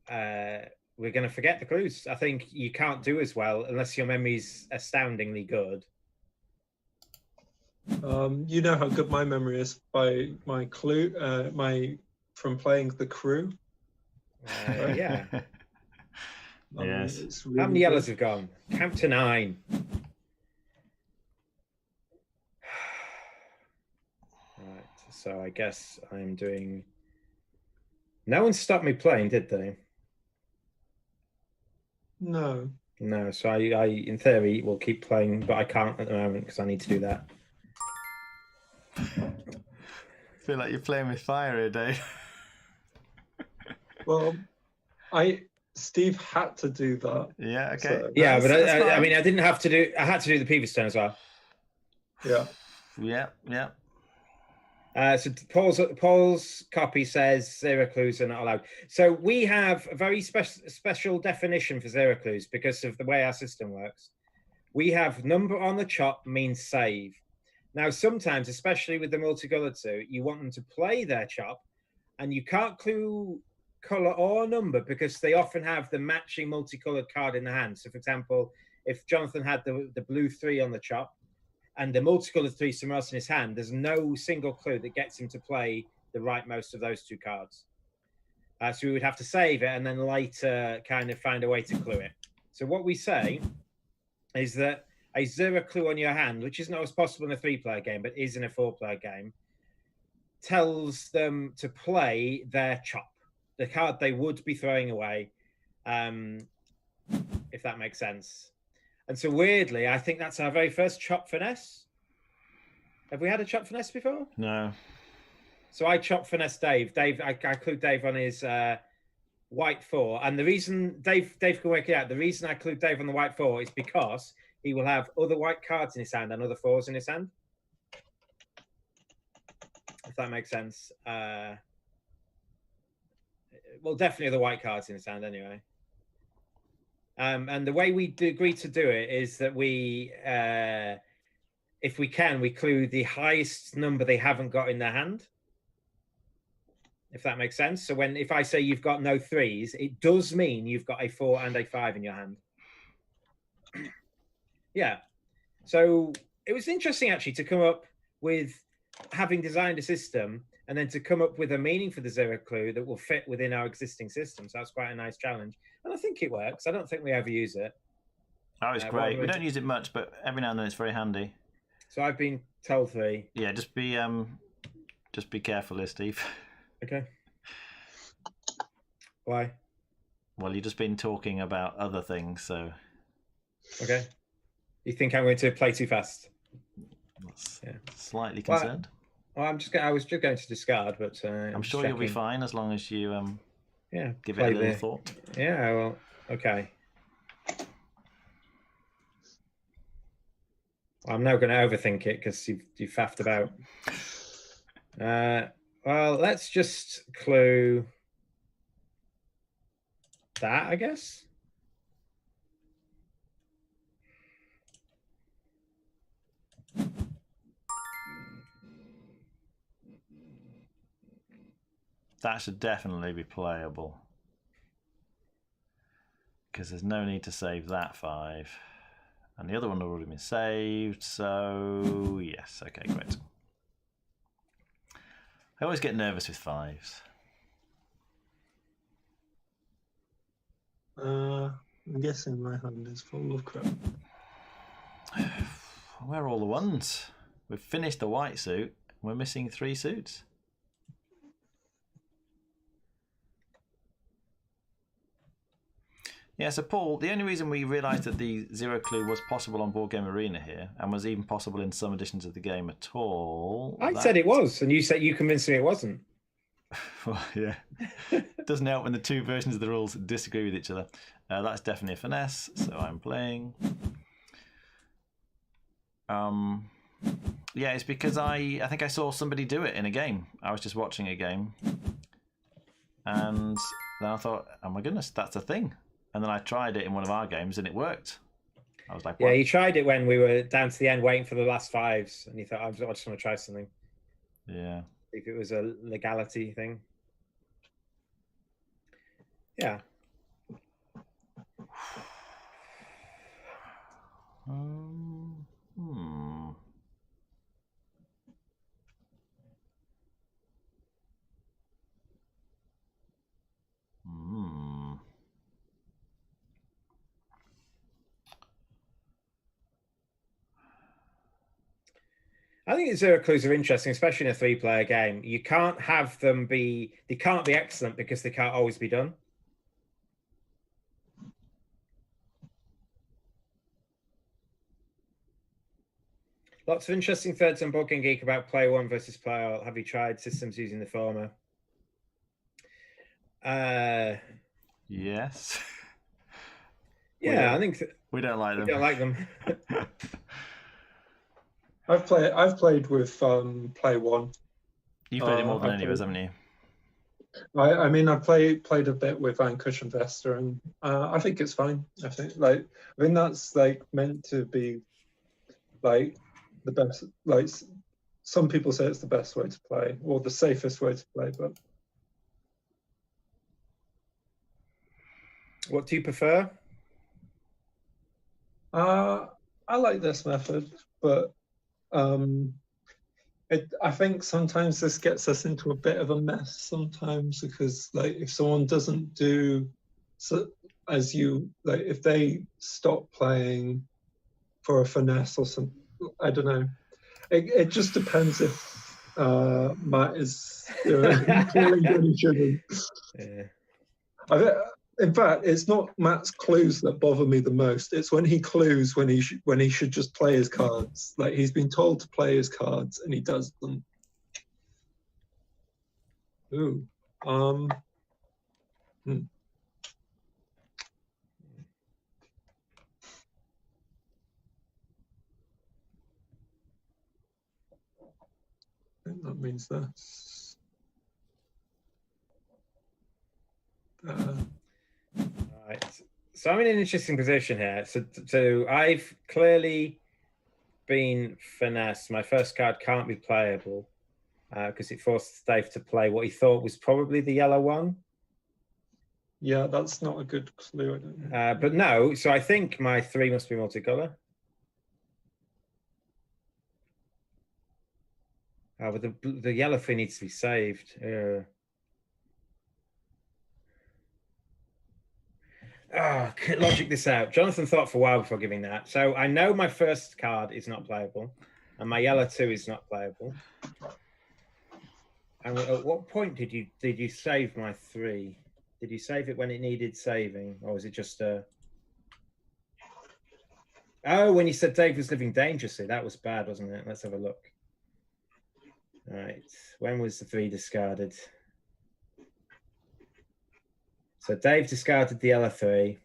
we're going to forget the clues. I think you can't do as well unless your memory's astoundingly good. You know how good my memory is by my clue, from playing The Crew. Right? Yeah. Yes. Really how many yellows have gone? Count to 9. Right. So I guess I'm doing. No one stopped me playing, did they? No. No. So I in theory will keep playing, but I can't at the moment because I need to do that. I feel like you're playing with fire here, Dave. Well, Steve had to do that. Yeah, okay. So. Yeah, but I mean, I didn't have to do. I had to do the previous turn as well. Yeah. Yeah. So Paul's copy says 0 clues are not allowed. So we have a very special definition for 0 clues because of the way our system works. We have number on the chop means save. Now, sometimes, especially with the multicolored 2, you want them to play their chop, and you can't clue color or number because they often have the matching multicolored card in the hand. So, for example, if Jonathan had the blue 3 on the chop and the multicolored 3 somewhere else in his hand, there's no single clue that gets him to play the rightmost of those 2 cards. So we would have to save it and then later kind of find a way to clue it. So what we say is that a 0 clue on your hand, which isn't always possible in a 3-player game, but is in a 4-player game, tells them to play their chop, the card they would be throwing away, if that makes sense. And so weirdly, I think that's our very first chop finesse. Have we had a chop finesse before? No. So I chop finesse Dave. I clued Dave on his white 4. And the reason, Dave can work it out, the reason I clued Dave on the white 4 is because he will have other white cards in his hand and other 4s in his hand. If that makes sense. Well, definitely the white cards in his hand anyway. And the way we agree to do it is that we, if we can, we clue the highest number they haven't got in their hand. If that makes sense. So if I say you've got no 3s, it does mean you've got a 4 and a 5 in your hand. Yeah. So it was interesting actually to come up with, having designed a system and then to come up with a meaning for the 0 clue that will fit within our existing system. So that's quite a nice challenge. And I think it works. I don't think we overuse it. Oh, it's great. We don't use it much, but every now and then it's very handy. So I've been told 3. Yeah, just be careful here, Steve. Okay. Why? Well, you've just been talking about other things, so... Okay. You think I'm going to play too fast? Yeah. Slightly concerned. Well, I was just going to discard, but I'm sure you'll be fine as long as you give it a little thought. Yeah, well, okay. I'm now going to overthink it because you've faffed about. Well, let's just clue that, I guess. That should definitely be playable. Because there's no need to save that 5. And the other one had already been saved, so yes, okay, great. I always get nervous with 5s. I'm guessing my hand is full of crap. Where are all the ones? We've finished the white suit. We're missing 3 suits. Yeah, so Paul, the only reason we realised that the 0 clue was possible on Board Game Arena here, and was even possible in some editions of the game at all... I said it was, and you convinced me it wasn't. Well, yeah. It doesn't help when the 2 versions of the rules disagree with each other. That's definitely a finesse, so I'm playing. Yeah, it's because I think I saw somebody do it in a game. I was just watching a game. And then I thought, oh my goodness, that's a thing. And then I tried it in one of our games and it worked. I was like, what? Yeah, you tried it when we were down to the end waiting for the last 5s. And you thought, I just want to try something. Yeah. If it was a legality thing. Yeah. I think the 0 clues are interesting, especially in a 3-player game. You can't have them be... They can't be excellent because they can't always be done. Lots of interesting threads on Board Game Geek about player 1 versus player 0. Have you tried systems using the former? Yes. Yeah, I think... We don't like them. We don't like them. I've played with Play 1. You've played it more than any of us, haven't you? I mean, I played a bit with Van Cushenvester, and I think it's fine. I think that's meant to be like the best. Like some people say it's the best way to play or the safest way to play, but What do you prefer? I like this method, but I think sometimes this gets us into a bit of a mess sometimes, because like if someone doesn't do so, as you like, if they stop playing for a finesse or something, I don't know. It just depends if Matt is clearly when he shouldn't. Yeah. In fact, it's not Matt's clues that bother me the most. It's when he clues when he should just play his cards. Like he's been told to play his cards and he doesn't. Ooh. I think that means this. Right. So I'm in an interesting position here. So I've clearly been finessed. My first card can't be playable because it forced Dave to play what he thought was probably the yellow one. Yeah, that's not a good clue. I don't know. But no, so I think my 3 must be multicolour. Oh, but the yellow thing needs to be saved. Logic this out. Jonathan thought for a while before giving that. So I know my first card is not playable, and my yellow 2 is not playable. And at what point did you save my 3? Did you save it when it needed saving, or was it just a? Oh, when you said Dave was living dangerously, that was bad, wasn't it? Let's have a look. All right, when was the 3 discarded? So Dave discarded the yellow 3.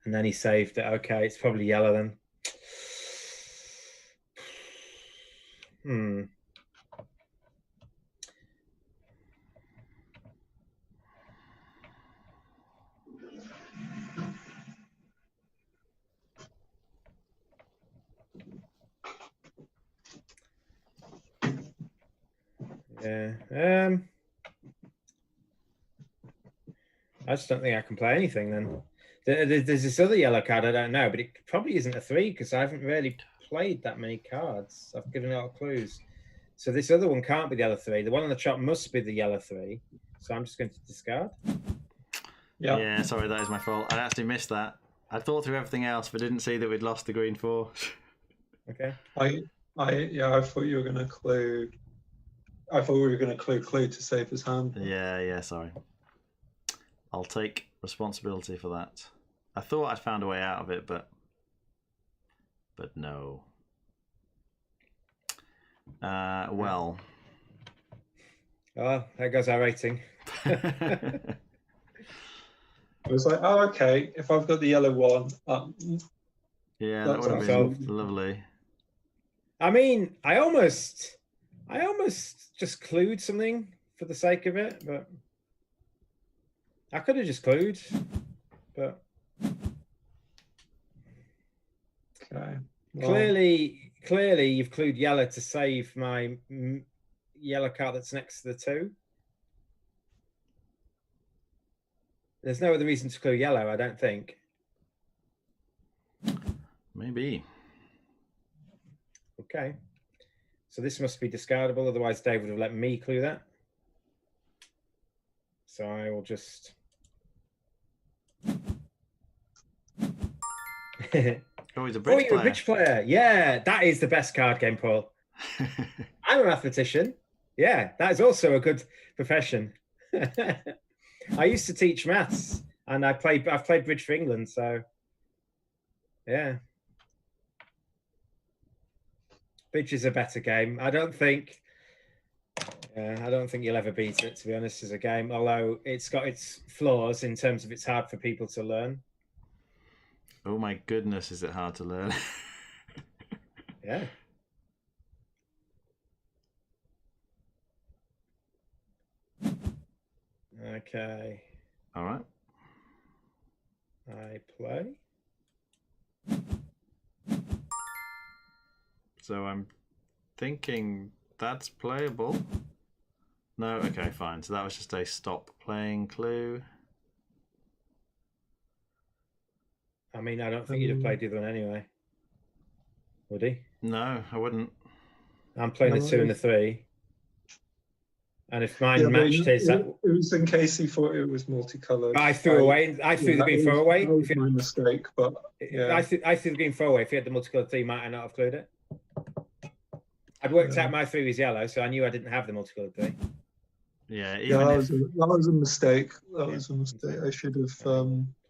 And then he saved it. Okay, it's probably yellow then. Yeah. I just don't think I can play anything then. There's this other yellow card I don't know, but it probably isn't a 3 because I haven't really played that many cards. I've given a lot of clues. So this other one can't be the yellow 3. The one on the top must be the yellow 3. So I'm just going to discard. Yeah, sorry, that is my fault. I actually missed that. I thought through everything else, but didn't see that we'd lost the green 4. Okay. I thought you were going to clue. I thought we were going to clue to save his hand. Yeah, sorry. I'll take responsibility for that. I thought I'd found a way out of it, but no. Well. Oh, there goes our rating. I was like, oh, okay. If I've got the yellow one, yeah, that would have been lovely. I mean, I almost just clued something for the sake of it, but I could have just clued, but okay. Well, clearly you've clued yellow to save my yellow card that's next to the 2. There's no other reason to clue yellow, I don't think. Maybe. Okay. So this must be discardable, otherwise Dave would have let me clue that. So I will just... Oh, he's a bridge player. You're a bridge player. Yeah, that is the best card game, Paul. I'm a mathematician. Yeah, that is also a good profession. I used to teach maths, and I've played bridge for England, so yeah. Bridge is a better game. I don't think you'll ever beat it, to be honest, as a game, although it's got its flaws in terms of it's hard for people to learn. Oh my goodness, is it hard to learn? Yeah. Okay. All right. I play. So I'm thinking that's playable. No, okay, fine. So that was just a stop playing clue. I mean, I don't think you'd have played the other one anyway. Would he? No, I wouldn't. I'm playing the 2 and the 3. And if mine matched his... It was in case he thought it was multicolored. I threw away. I threw the green 4 away. That was my mistake, but yeah. I threw the green 4 away. If he had the multicolored 3, might I not have clued it? I'd worked out my 3 was yellow, so I knew I didn't have the multicolored 3. Yeah, that was a mistake. That was a mistake. I should have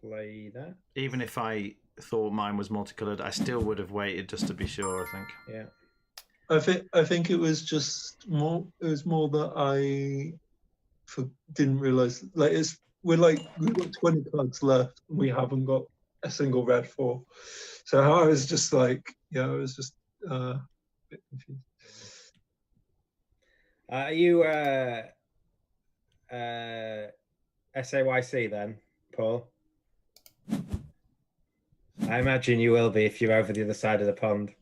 play that. Even if I thought mine was multicolored, I still would have waited just to be sure. I think. Yeah. I think it was just more. It was more that I didn't realize. Like we've got 20 cards left. And we haven't got a single red 4. So I was just like, I was just a bit confused. Are you SAYC then, Paul? I imagine you will be if you're over the other side of the pond.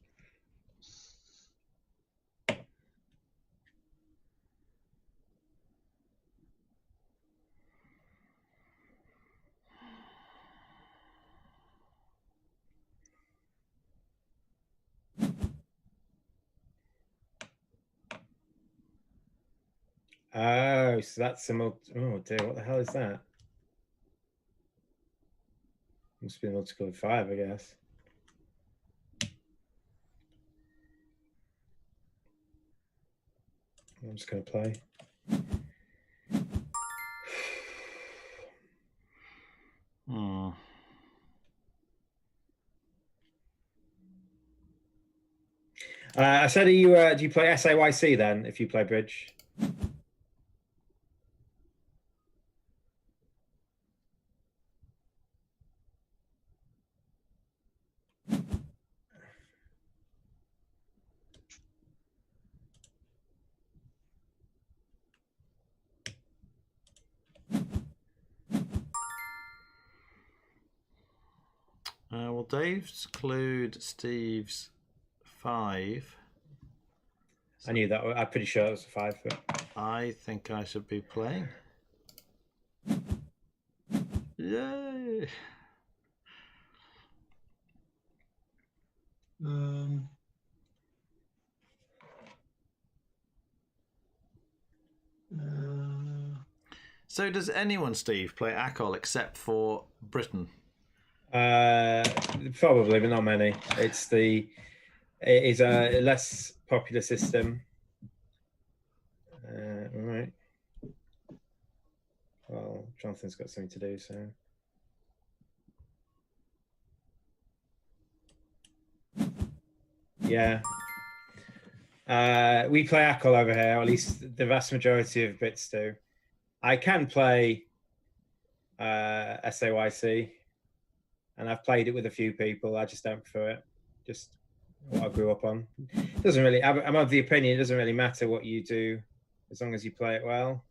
Oh, so that's oh dear, what the hell is that? Must be a multicolored 5, I guess. I'm just going to play. I said, do you play SAYC then, if you play bridge? Well, Dave's clued Steve's 5. I knew that. I'm pretty sure it was a 5. But... I think I should be playing. Yay! So does anyone, Steve, play ACOL except for Britain? Probably, but not many. It is a less popular system. All right. Well, Jonathan's got something to do, so. Yeah. We play ACOL over here, or at least the vast majority of bits do. I can play SAYC, and I've played it with a few people. I just don't prefer it. Just what I grew up on. It doesn't really. I'm of the opinion it doesn't really matter what you do, as long as you play it well.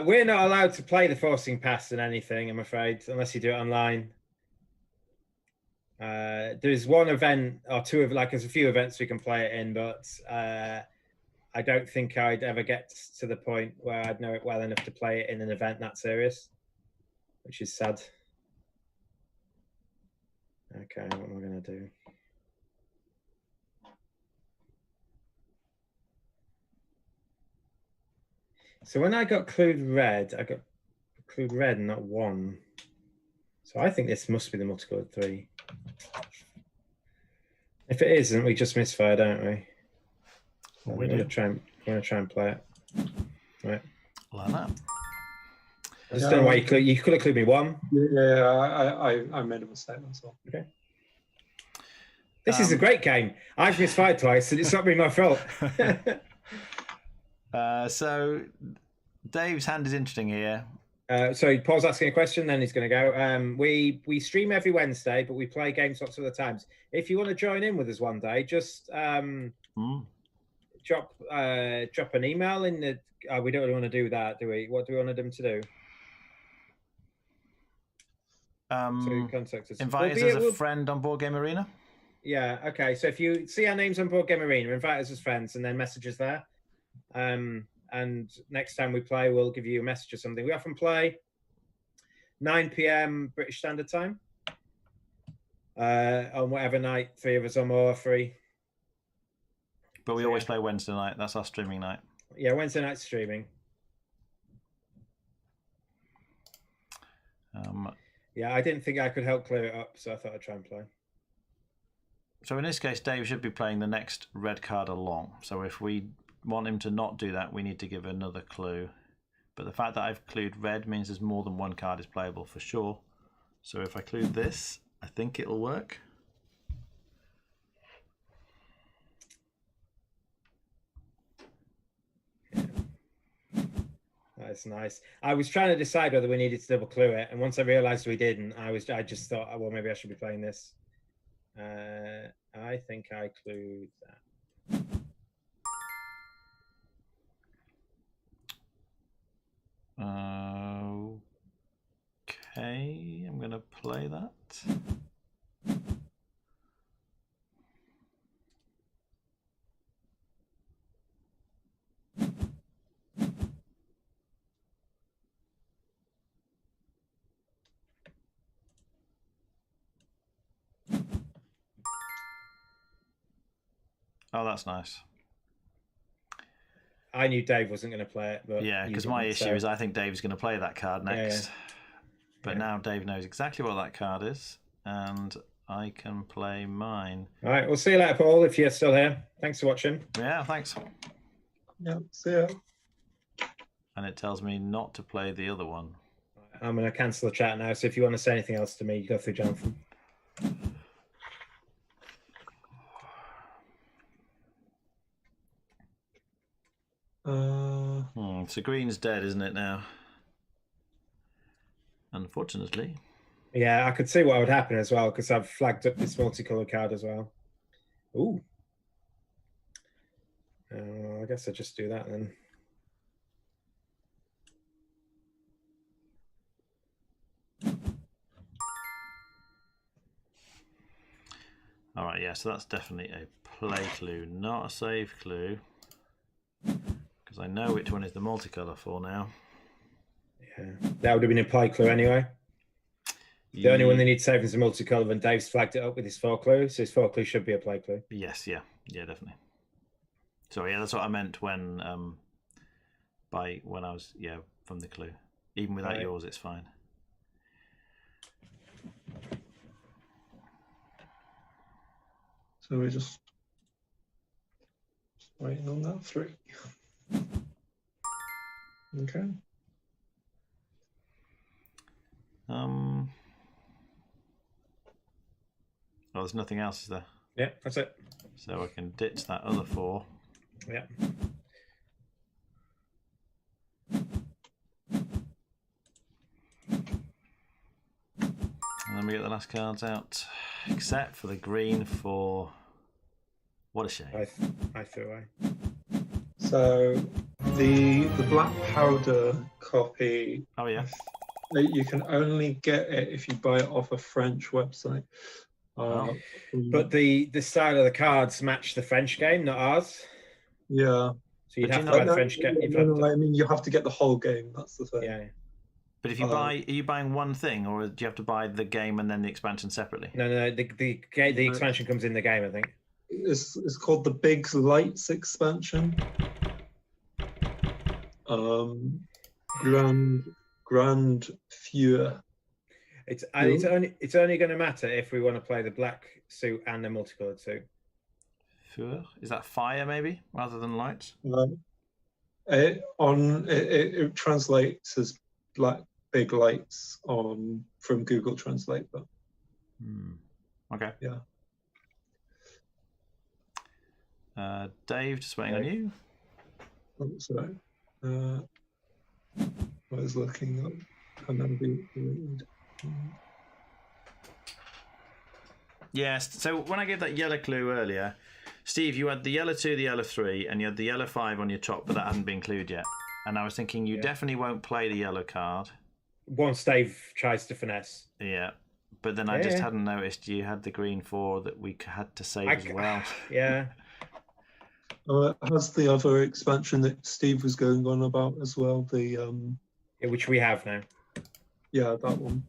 We're not allowed to play the forcing pass in anything, I'm afraid, unless you do it online. There's one event or two of there's a few events we can play it in, but I don't think I'd ever get to the point where I'd know it well enough to play it in an event that serious, which is sad. Okay, what am I going to do? So when I got clued red, I got clued red and not 1. So I think this must be the multicolored 3. If it isn't, we just misfire, don't we? We're going to try and play it. Right. Like that. I just don't know why you could have clued me 1. Yeah, I made a mistake. That's all. Okay. This is a great game. I've misfired twice, and it's not been my fault. So Dave's hand is interesting here. So Paul's asking a question, then he's going to go. We stream every Wednesday, but we play games lots of other times. If you want to join in with us one day, just drop an email in the. We don't really want to do that, do we? What do we want them to do? To contact us. Invite us as a friend on Board Game Arena. Yeah. Okay. So if you see our names on Board Game Arena, invite us as friends, and then message us there. And next time we play, we'll give you a message or something. We often play 9 p.m. British Standard Time on whatever night 3 of us or more are free. But we always play Wednesday night. That's our streaming night. Yeah, Wednesday night streaming. Yeah, I didn't think I could help clear it up, so I thought I'd try and play. So in this case, Dave should be playing the next red card along. So if we want him to not do that, we need to give another clue. But the fact that I've clued red means there's more than one card is playable for sure. So if I clue this, I think it'll work. That's nice. I was trying to decide whether we needed to double clue it, and once I realised we didn't, I just thought, well, maybe I should be playing this. I think I clued that. Okay, I'm going to play that. Oh, that's nice. I knew Dave wasn't going to play it, but yeah, because my issue is I think Dave's going to play that card next. Yeah. But now Dave knows exactly what that card is, and I can play mine. All right, we'll see you later, Paul, if you're still here. Thanks for watching. Yeah, thanks. Yeah, see ya. And it tells me not to play the other one. I'm going to cancel the chat now, so if you want to say anything else to me, you go through Jonathan. So green's dead, isn't it now? Unfortunately. Yeah, I could see what would happen as well, because I've flagged up this multicolored card as well. Ooh. I guess I'll just do that then. All right, yeah, so that's definitely a play clue, not a save clue. Because I know which one is the multicolour for now. Yeah, that would have been a play clue anyway. The only one they need to save is a multicolour, and Dave's flagged it up with his 4 clue, so his 4 clue should be a play clue. Yes, yeah, definitely. So yeah, that's what I meant when I was from the clue. Even without yours, it's fine. So we're just waiting on that 3. Okay. Oh, there's nothing else, is there? Yeah, that's it. So I can ditch that other 4. Yeah. And then we get the last cards out, except for the green for... What a shame. I threw away. So the black powder copy. Oh yeah. You can only get it if you buy it off a French website. But the style of the cards match the French game, not ours. Yeah. So you'd have to buy the French game. I mean, you have to get the whole game. That's the thing. Yeah. But if you are you buying one thing, or do you have to buy the game and then the expansion separately? No. The expansion comes in the game, I think. It's called the Big Lights expansion. Grand Fure. It's only going to matter if we want to play the black suit and the multicolored suit. Fure? Is that fire maybe rather than lights? It translates as big lights from Google Translate, but okay. Yeah. Dave, just waiting on you. Oh, sorry. I was looking up. Hanabi. Yes, so when I gave that yellow clue earlier, Steve, you had the yellow 2, the yellow 3, and you had the yellow 5 on your top, but that hadn't been clued yet. And I was thinking you definitely won't play the yellow card. Once Dave tries to finesse. Yeah, but then I just hadn't noticed you had the green 4 that we had to save as well. Yeah. Has the other expansion that Steve was going on about as well, the which we have now. Yeah, that one.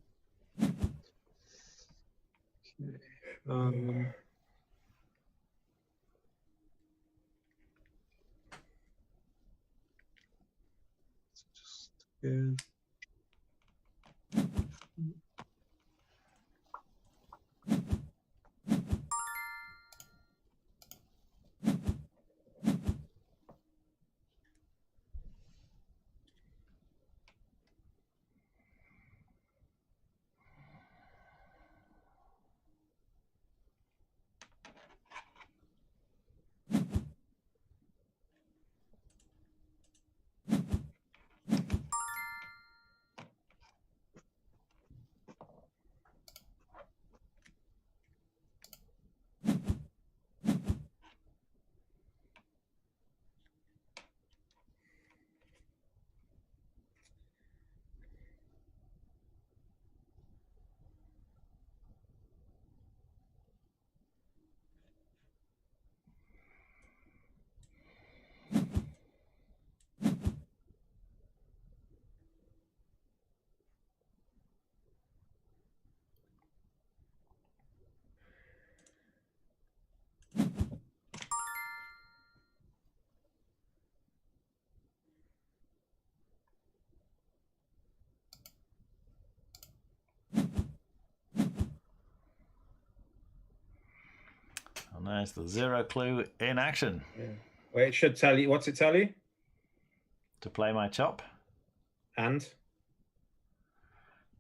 Okay. Just here. And there's the 0 clue in action. Yeah. Well, it should tell you. What's it tell you? To play my chop. And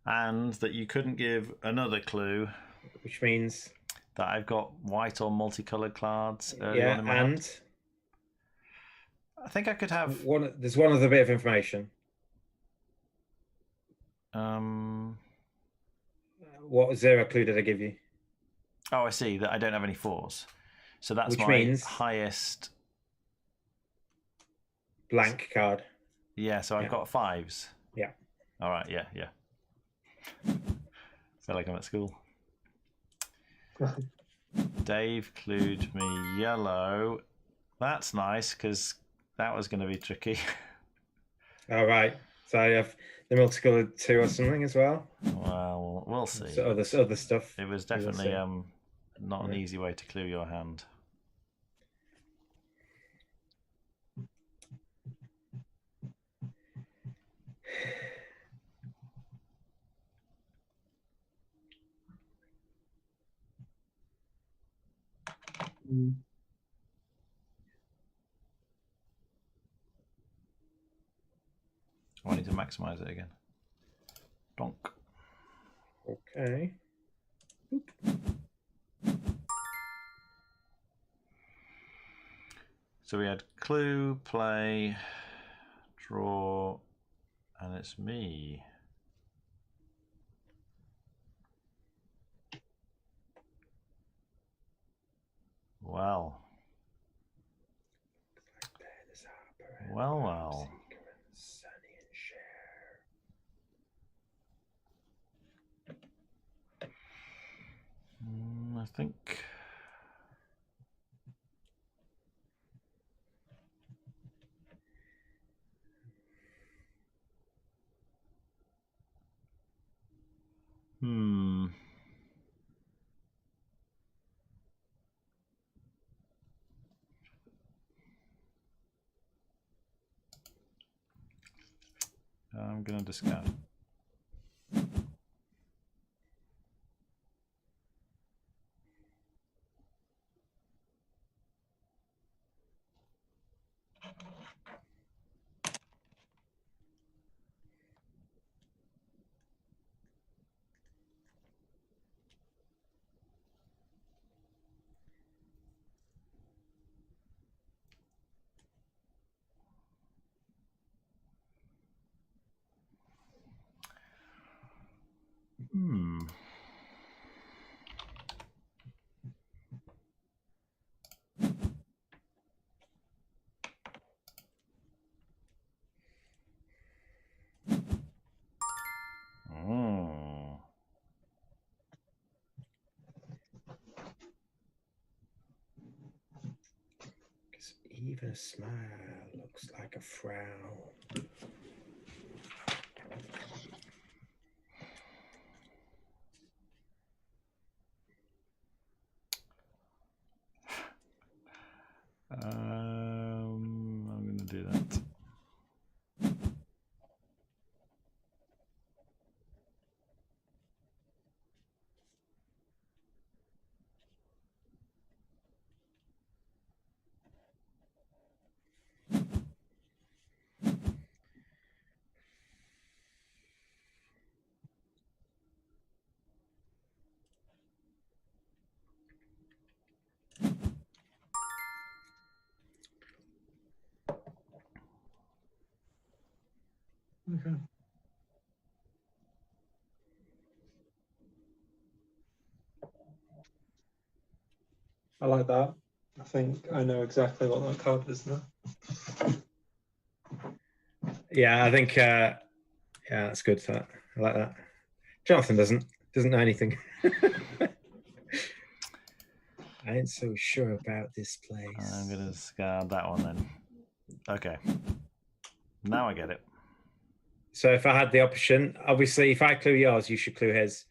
that you couldn't give another clue. Which means that I've got white or multicolored cards early on in my hand. I think I could have one. There's one other bit of information. What 0 clue did I give you? Oh, I see, that I don't have any 4s. So that's which my means highest blank card. Yeah, so I've got 5s. Yeah. All right, yeah. Feel like I'm at school. Dave clued me yellow. That's nice, because that was going to be tricky. All right. So I have the multicolored 2 or something as well. Well, we'll see. So other stuff. It was definitely not an easy way to clue your hand. I need to maximize it again. Donk. Okay. Oop. So we had clue, play, draw, and it's me. Well. Well. I think I'm going to discard. Because even a smile looks like a frown. I'm going to do that. Okay. I like that. I think I know exactly what that card is now. Yeah, I think yeah, that's good. I like that. Jonathan doesn't know anything. I ain't so sure about this place. I'm going to discard that one then. Okay. Now I get it. So if I had the option, obviously, if I clue yours, you should clue his.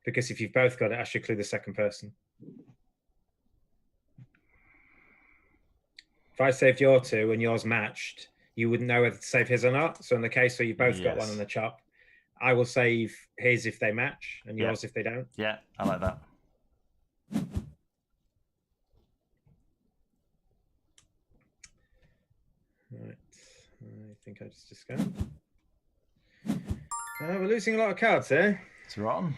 Because if you've both got it, I should clue the second person. If I saved your two and yours matched, you wouldn't know whether to save his or not. So in the case where you both got one on the chop, I will save his if they match and yours if they don't. Yeah, I like that. Right. I think I just discard. We're losing a lot of cards here. It's rotten.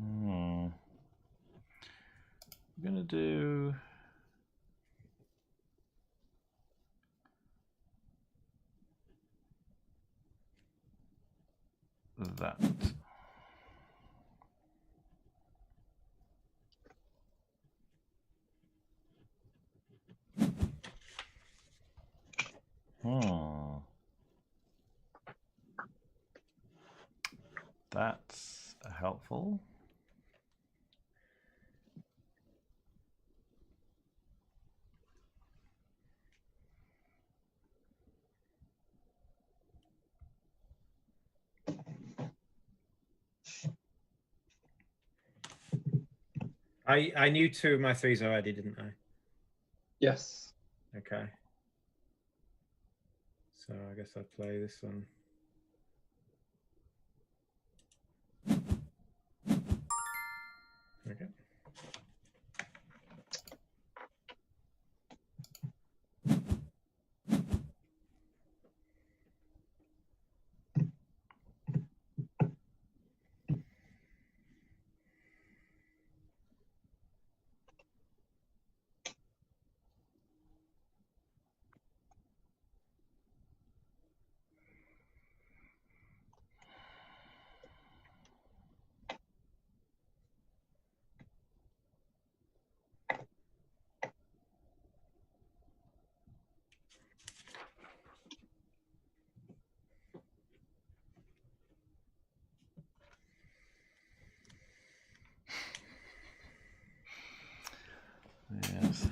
I'm going to do that. That's helpful. I knew two of my threes already, didn't I? Yes. Okay. So I guess I'll play this one. Okay. Yes.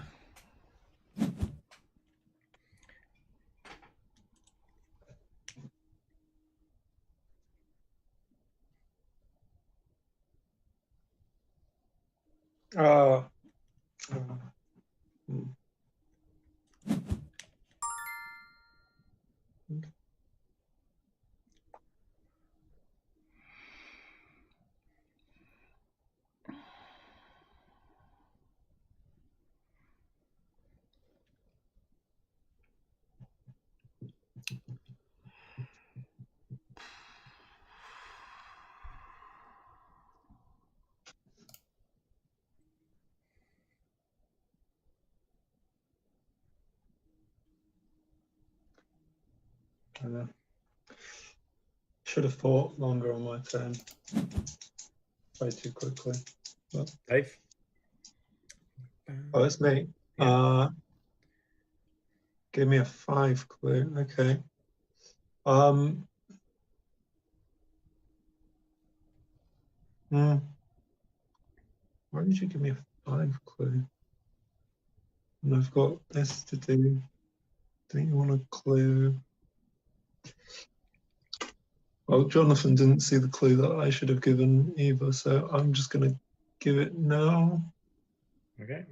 Should have thought longer on my turn. Way too quickly. But... Dave? Oh, it's me. Yeah. Give me a 5 clue. Okay. Why did you give me a 5 clue? And I've got this to do. Don't you want a clue? Well, Jonathan didn't see the clue that I should have given either, so I'm just going to give it now. Okay.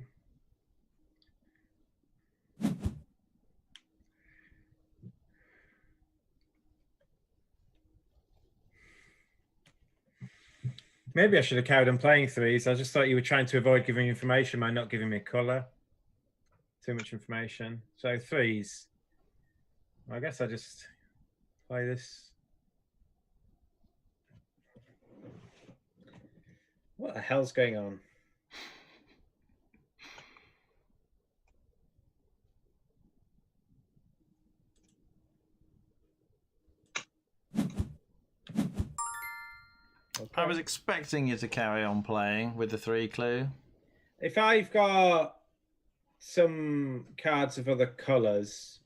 Maybe I should have carried on playing threes. I just thought you were trying to avoid giving me information by not giving me colour. Too much information. So threes. I guess I just play this. What the hell's going on? Okay. I was expecting you to carry on playing with the 3 clue. If I've got some cards of other colours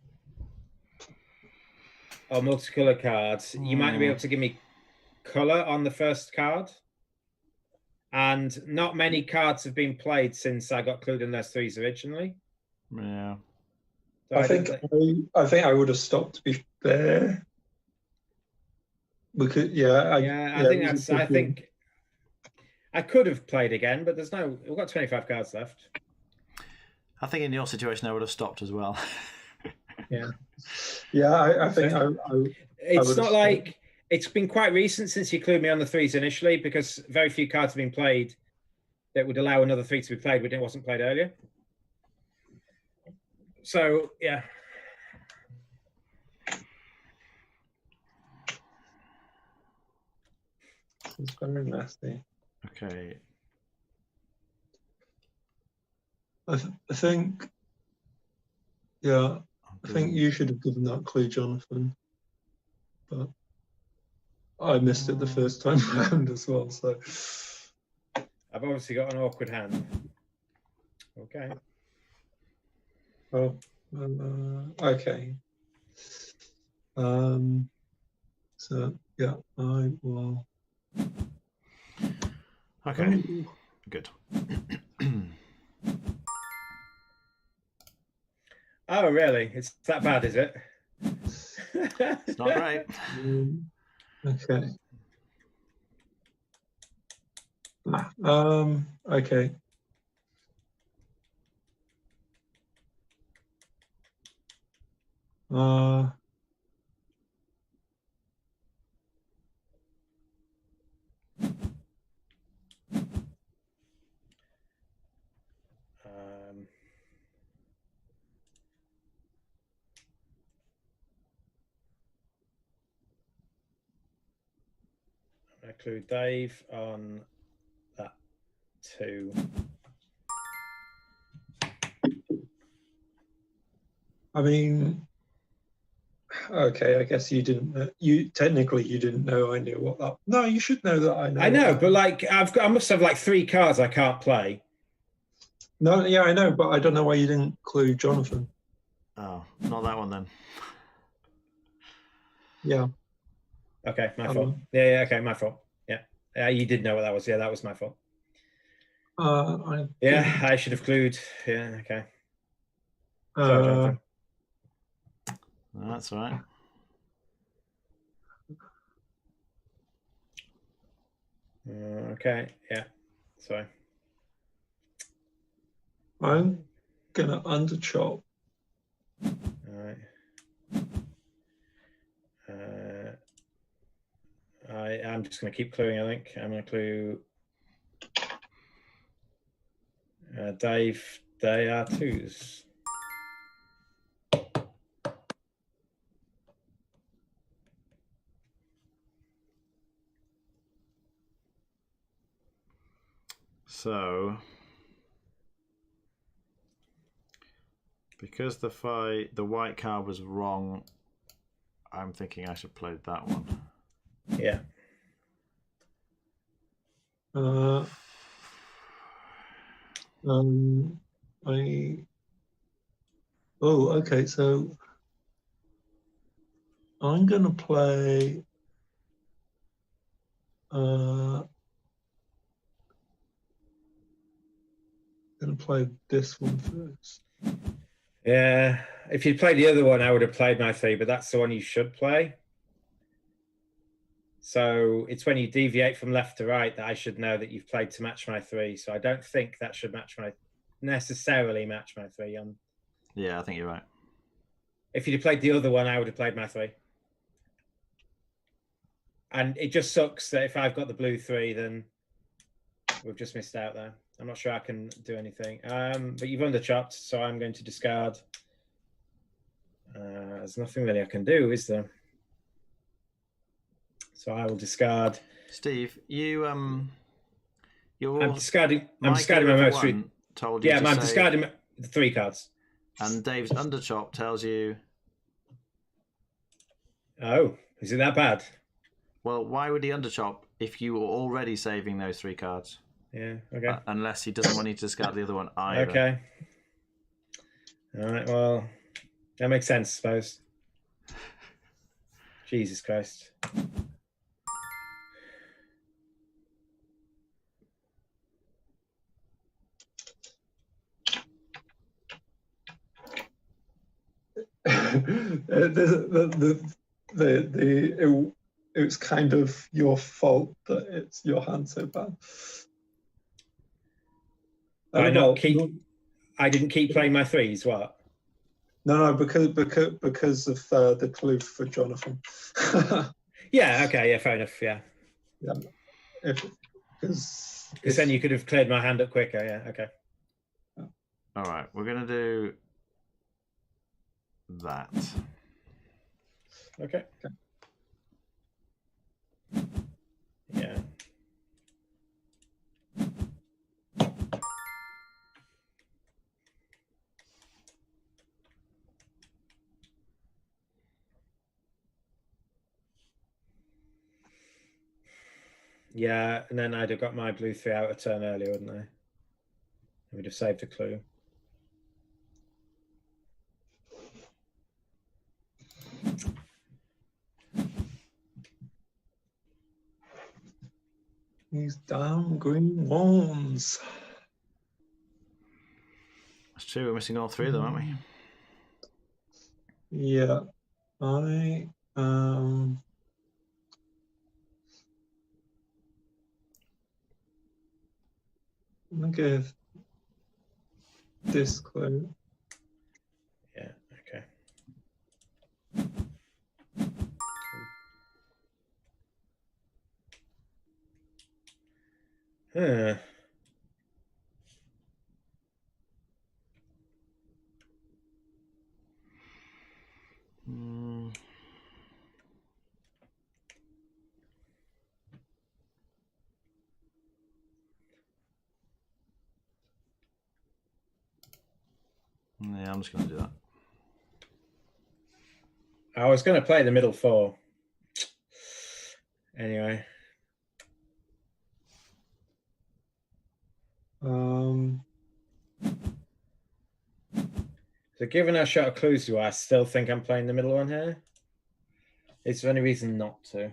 or multicolour cards, you might be able to give me colour on the first card. And not many cards have been played since I got clued in those threes originally. Yeah. So I think I would have stopped, to be fair. Because I think I could have played again, but we've got 25 cards left. I think in your situation I would have stopped as well. Yeah. I think it's not like it's been quite recent since you clued me on the threes initially, because very few cards have been played that would allow another 3 to be played, but it wasn't played earlier. So yeah. It's very nasty. Okay. I think you should have given that clue, Jonathan. But I missed it the first time round as well, so I've obviously got an awkward hand. Okay. Oh, okay. So yeah, I will. Okay. Good. Oh, really? It's that bad, is it? It's not great. Okay. Okay. I clue Dave on that 2. I mean, okay, I guess you didn't know. You didn't know I knew what that. No, you should know that I know. I know, but like I must have like 3 cards I can't play. No, yeah, I know, but I don't know why you didn't clue Jonathan. Oh, not that one then. Yeah. Okay, my fault. Yeah, okay, my fault. Yeah, you did know what that was. Yeah, that was my fault. I should have clued. Yeah, okay. Sorry, Jonathan. That's all right. Okay, yeah. Sorry. I'm gonna underchop. All right. I'm just going to keep cluing, I think. I'm going to clue Dave. They are 2s. So, because the white card was wrong, I'm thinking I should play that one. Yeah. Okay, so I'm gonna play this one first. Yeah. If you'd played the other one, I would have played my 3, but that's the one you should play. So it's when you deviate from left to right that I should know that you've played to match my 3. So I don't think that should necessarily match my 3 on. Yeah, I think you're right. If you'd played the other one, I would have played my 3. And it just sucks that if I've got the blue 3, then we've just missed out there. I'm not sure I can do anything. But you've underchopped, so I'm going to discard. There's nothing really I can do, is there? So I will discard. Steve, you're. I'm discarding my most 3. Told you I'm discarding the 3 cards. And Dave's underchop tells you. Oh, is it that bad? Well, why would he underchop if you were already saving those 3 cards? Yeah, okay. Unless he doesn't want you to discard the other one either. Okay. All right, well, that makes sense, I suppose. Jesus Christ. It's kind of your fault that it's your hand so bad. I didn't keep playing my 3s. What? No, because of the clue for Jonathan. Yeah. Okay. Yeah. Fair enough. Yeah. Yeah. Because then you could have cleared my hand up quicker. Yeah. Okay. All right, we're gonna do that. Okay. Yeah. Yeah, and then I'd have got my blue 3 out a turn earlier, wouldn't I? We'd have saved a clue. These damn green ones. That's true. We're missing all 3 of them, aren't we? Yeah, I'm gonna give this clue. Yeah. Okay. Huh. Yeah, I'm just going to do that. I was going to play the middle 4. Anyway. So given I shot a clues to, I still think I'm playing the middle one here. Is there any reason not to?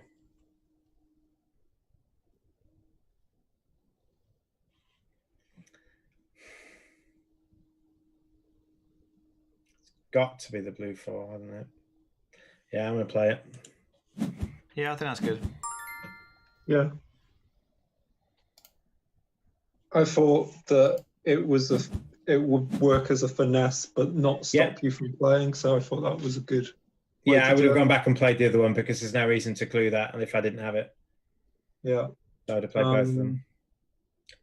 Got to be the blue 4, hasn't it? Yeah, I'm going to play it. Yeah, I think that's good. Yeah. I thought that it would work as a finesse, but not stop you from playing. So I thought that was a good. Yeah, I would have gone back and played the other one because there's no reason to clue that, and if I didn't have it, yeah, I would have played both of them.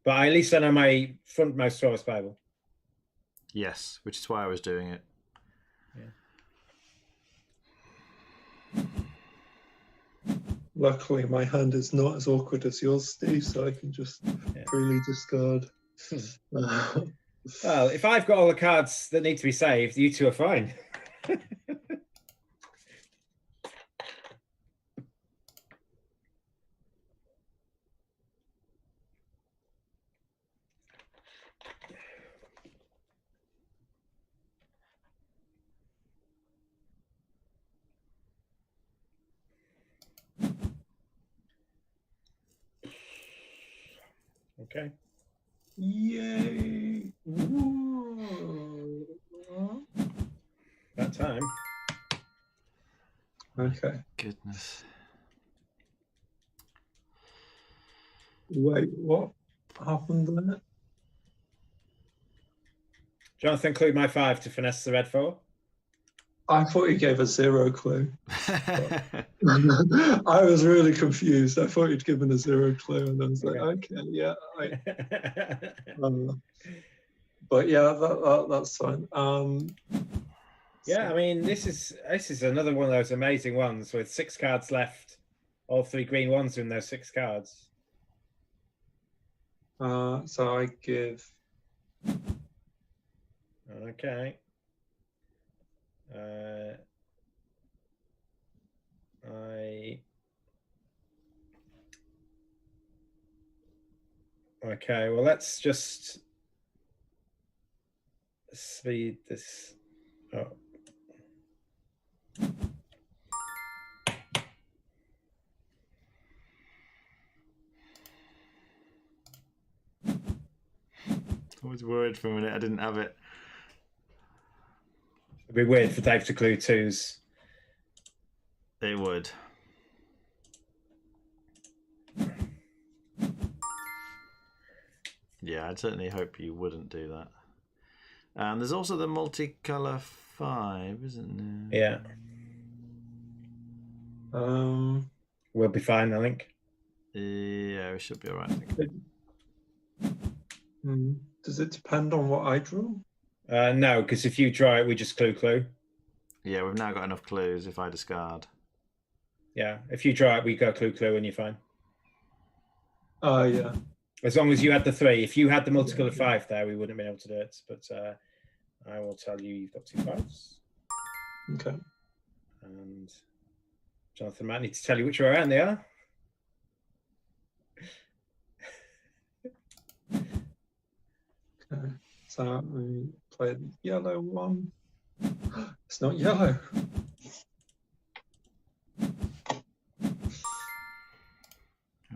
But at least I know my frontmost 4 is playable. Yes, which is why I was doing it. Yeah. Luckily, my hand is not as awkward as yours, Steve, so I can just freely discard. Well, if I've got all the cards that need to be saved, you 2 are fine. Okay. Yay! Ooh. That time. Okay. Goodness. Wait, what happened there? Jonathan, include my 5 to finesse the red 4. I thought he gave us 0 clue. I was really confused. I thought he'd given a 0 clue, and I was like, okay, yeah. But yeah, that's fine. Yeah, I mean, this is another one of those amazing ones with 6 cards left. All 3 green ones are in those 6 cards. So I give. Okay. Okay, well, let's just speed this up. I was worried for a minute I didn't have it. It'd be weird for Dave to clue 2s. It would. Yeah, I'd certainly hope you wouldn't do that. And there's also the multicolour 5, isn't there? Yeah. We'll be fine, I think. Yeah, we should be all right, I think. Does it depend on what I draw? No, because if you draw it, we just clue. Yeah, we've now got enough clues if I discard. Yeah, if you draw it, we go clue, and you're fine. Yeah. As long as you had the 3. If you had the multicolored 5 there, we wouldn't have been able to do it. But I will tell you, you've got 2 5s. Okay. And Jonathan might need to tell you which way around they are. Okay. So I play the yellow one. It's not yellow.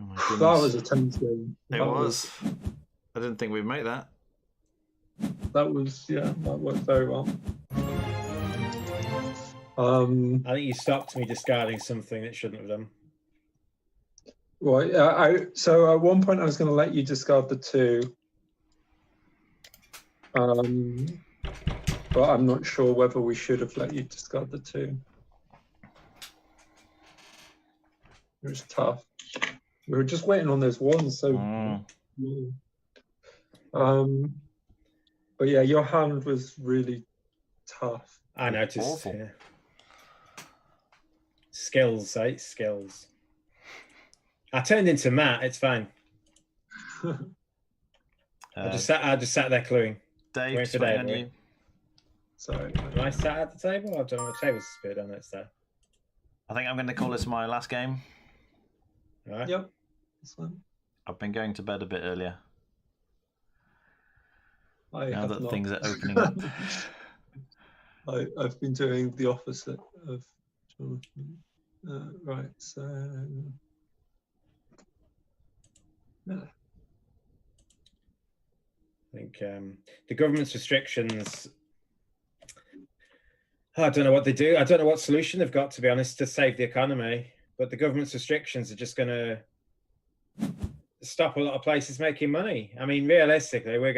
Oh my goodness. That was a tempting. It was. I didn't think we'd make that. That worked very well. I think you stopped me discarding something that shouldn't have done. Right. So at one point I was going to let you discard the 2. But I'm not sure whether we should have let you discard the 2. It was tough. We were just waiting on those ones, so. But yeah, your hand was really tough. I noticed. Yeah. Skills, right? Skills. I turned into Matt. It's fine. I just sat there cluing. Dave, just waiting on you. Sorry. Am I sat at the table? I don't know. The table's disappeared on it. There. I think I'm going to call this my last game. All right. Yep. That's fine. I've been going to bed a bit earlier. Now that things are opening up. I've been doing the opposite of Jonathan. Right, so yeah. I think the government's restrictions, I don't know what they do. I don't know what solution they've got, to be honest, to save the economy. But the government's restrictions are just going to stop a lot of places making money. I mean, realistically, we're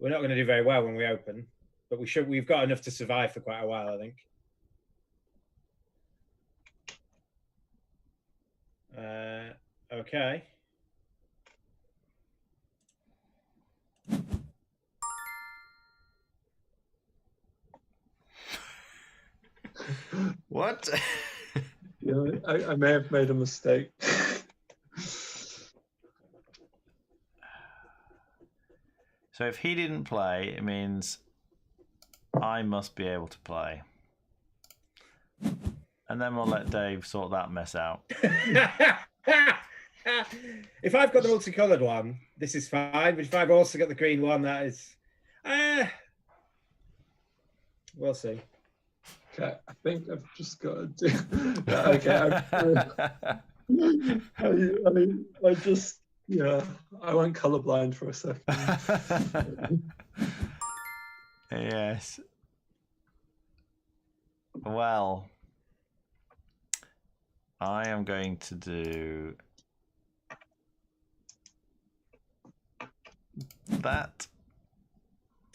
not going to do very well when we open, but we've got enough to survive for quite a while, I think. Okay. What? Yeah, I may have made a mistake. So if he didn't play, it means I must be able to play. And then we'll let Dave sort that mess out. If I've got the multicolored one, this is fine. But if I've also got the green one, that is... we'll see. Okay, I think I've just got to do... Okay, I just Yeah, I went colorblind for a second. Yes. Well, I am going to do that.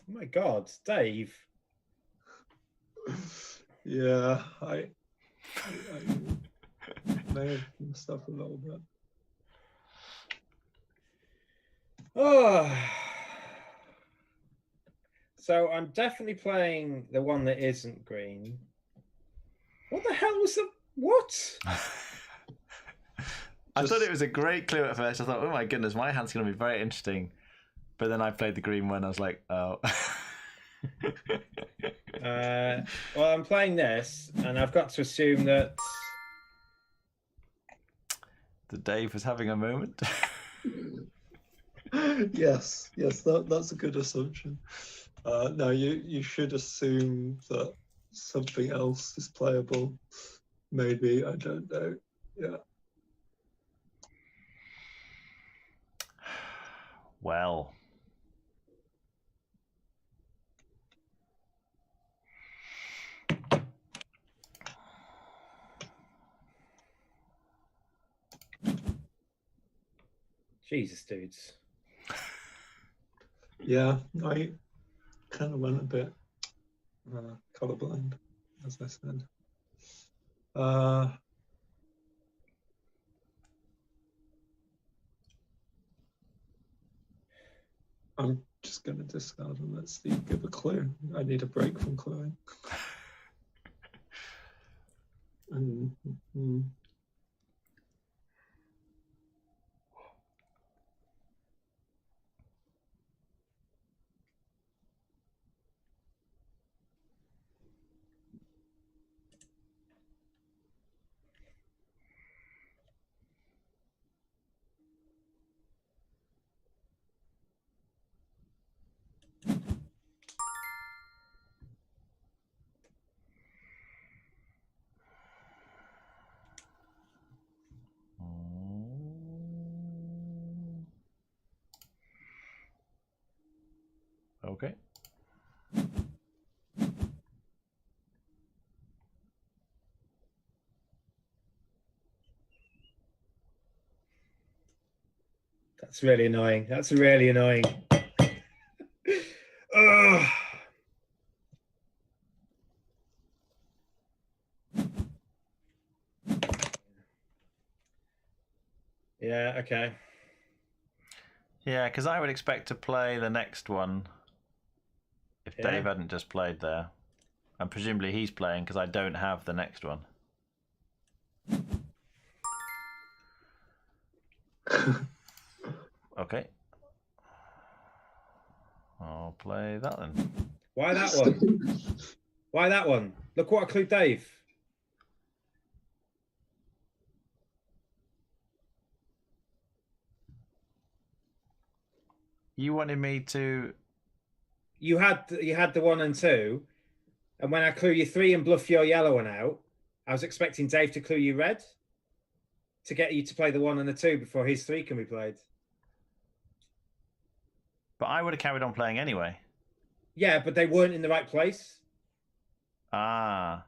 Oh my God, Dave. Yeah, I may have messed up a little bit. Oh. So I'm definitely playing the one that isn't green. What the hell was the what? I thought it was a great clue at first. I thought, oh my goodness, my hand's going to be very interesting. But then I played the green one. I was like, oh. Well, I'm playing this, and I've got to assume that Dave was having a moment. Yes, that's a good assumption. No, you should assume that something else is playable. Maybe, I don't know. Yeah. Well. Jesus, dudes. Yeah, I kind of went a bit colorblind, as I said. I'm just going to discard and let Steve give a clue. I need a break from cluing. Okay. That's really annoying. That's really annoying. Ugh. Yeah, okay. Yeah, because I would expect to play the next one if Dave hadn't just played there. And presumably he's playing because I don't have the next one. Okay. I'll play that then. Why that one? Why that one? Look what I clued Dave. You wanted me to... You had the 1 and 2, and when I clue you 3 and bluff your yellow one out, I was expecting Dave to clue you red to get you to play the 1 and the 2 before his 3 can be played. But I would have carried on playing anyway. Yeah, but they weren't in the right place. Ah.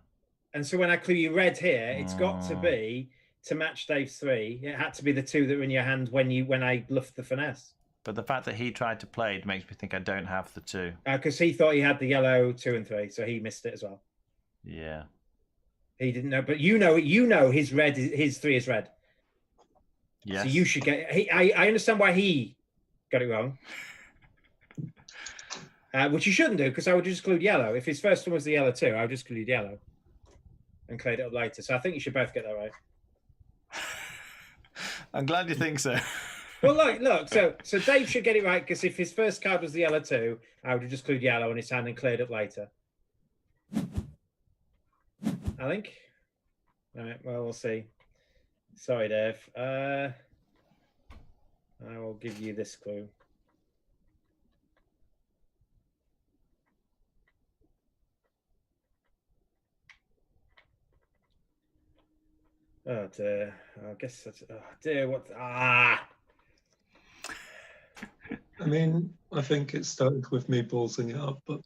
And so when I clue you red here, it's got to be to match Dave's 3. It had to be the 2 that were in your hand when I bluffed the finesse. But the fact that he tried to play it makes me think I don't have the 2. Because he thought he had the yellow 2 and 3, so he missed it as well. Yeah. He didn't know, but you know his 3 is red. Yes. So you should get. I understand why he got it wrong, which you shouldn't do, because I would just include yellow. If his first one was the yellow 2, I would just include yellow and clear it up later. So I think you should both get that right. I'm glad you think so. Well, look. So Dave should get it right, because if his first card was the yellow 2, I would have just included yellow in his hand and cleared up later. I think. All right. Well, we'll see. Sorry, Dave. I will give you this clue. Oh dear. I guess that's. Oh dear. What? Ah. I mean, I think it started with me ballsing it up, but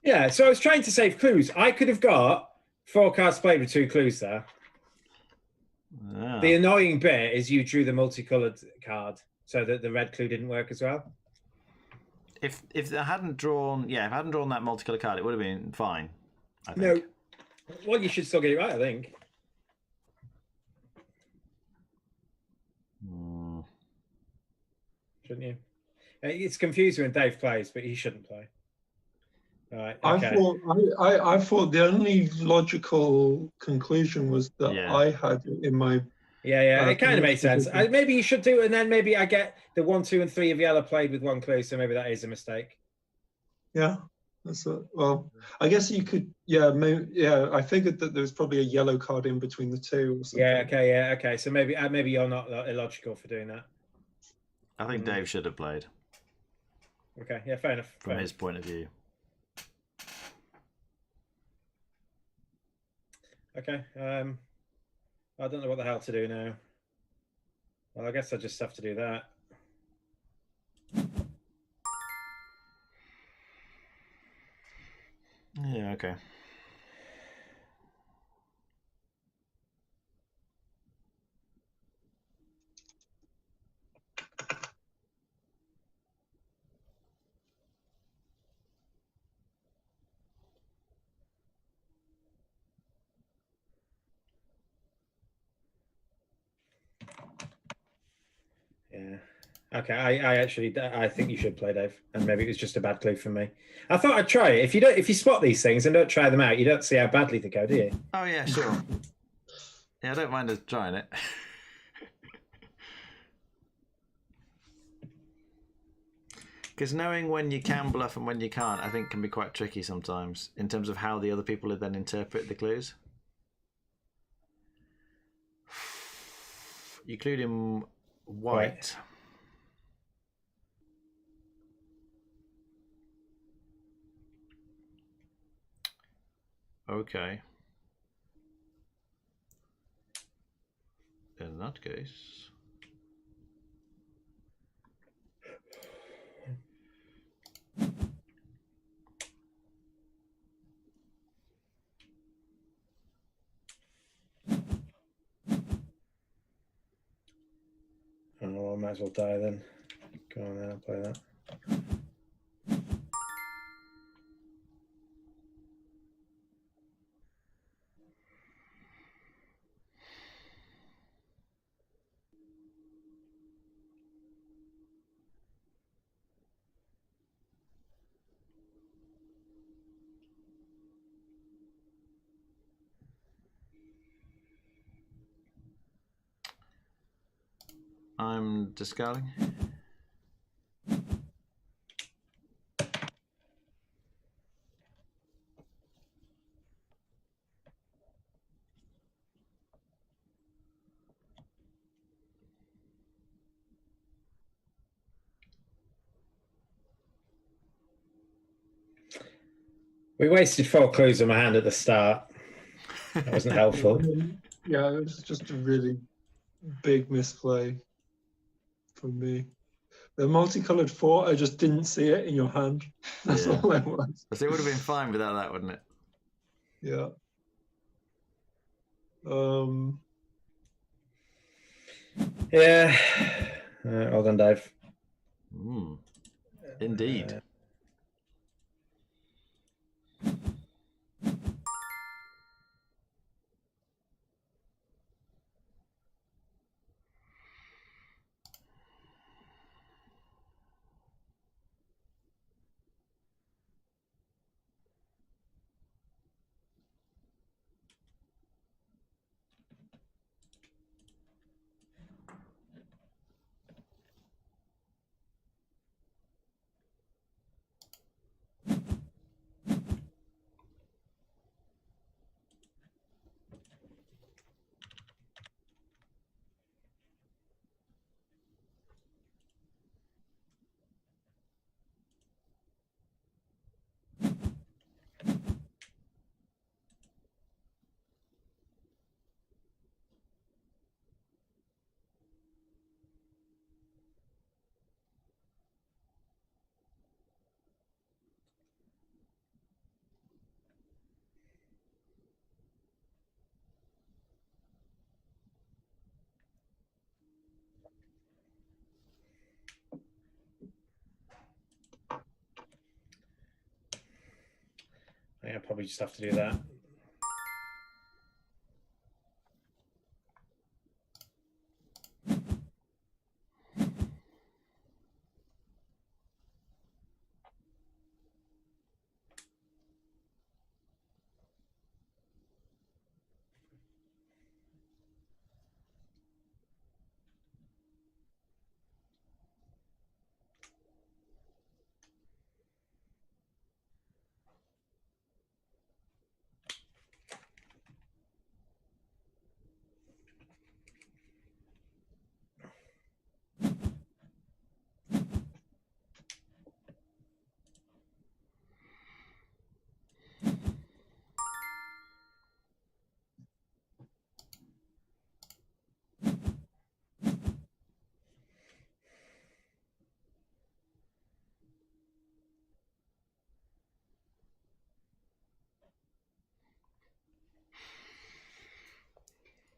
yeah. So I was trying to save clues. I could have got 4 cards played with 2 clues there. Yeah. The annoying bit is you drew the multicolored card, so that the red clue didn't work as well. If I hadn't drawn, if I hadn't drawn that multicolored card, it would have been fine. I think. No. Well, you should still get it right, I think. Shouldn't you? It's confusing when Dave plays, but he shouldn't play. All right. Okay. I thought the only logical conclusion was that I had it in my. Yeah, it kind of makes sense. Maybe you should do it, and then maybe I get the 1, 2, and 3 of yellow played with 1 clue, so maybe that is a mistake. Yeah, that's well. I guess you could. Yeah, maybe. Yeah, I figured that there was probably a yellow card in between the 2 or something. Yeah, okay. So maybe you're not illogical for doing that. I think Dave should have played. Okay, yeah, fair enough. From his point of view. Okay. I don't know what the hell to do now. Well, I guess I just have to do that. Yeah, okay. Yeah. Okay. I think you should play, Dave, and maybe it was just a bad clue for me. I thought I'd try it. If you spot these things and don't try them out, you don't see how badly they go, do you? Oh yeah, sure. Yeah, I don't mind us trying it. Because knowing when you can bluff and when you can't, I think can be quite tricky sometimes in terms of how the other people then interpret the clues. You clued in white. Right. Okay. In that case... Oh, I might as well die then. Go on then, I'll play that. I'm discarding. We wasted 4 clues in my hand at the start. That wasn't helpful. Yeah, it was just a really big misplay from me. The multicolored 4, I just didn't see it in your hand. That's all it was. So it would have been fine without that, wouldn't it? Yeah. Yeah. Well done, Dave. Indeed. I'll probably just have to do that.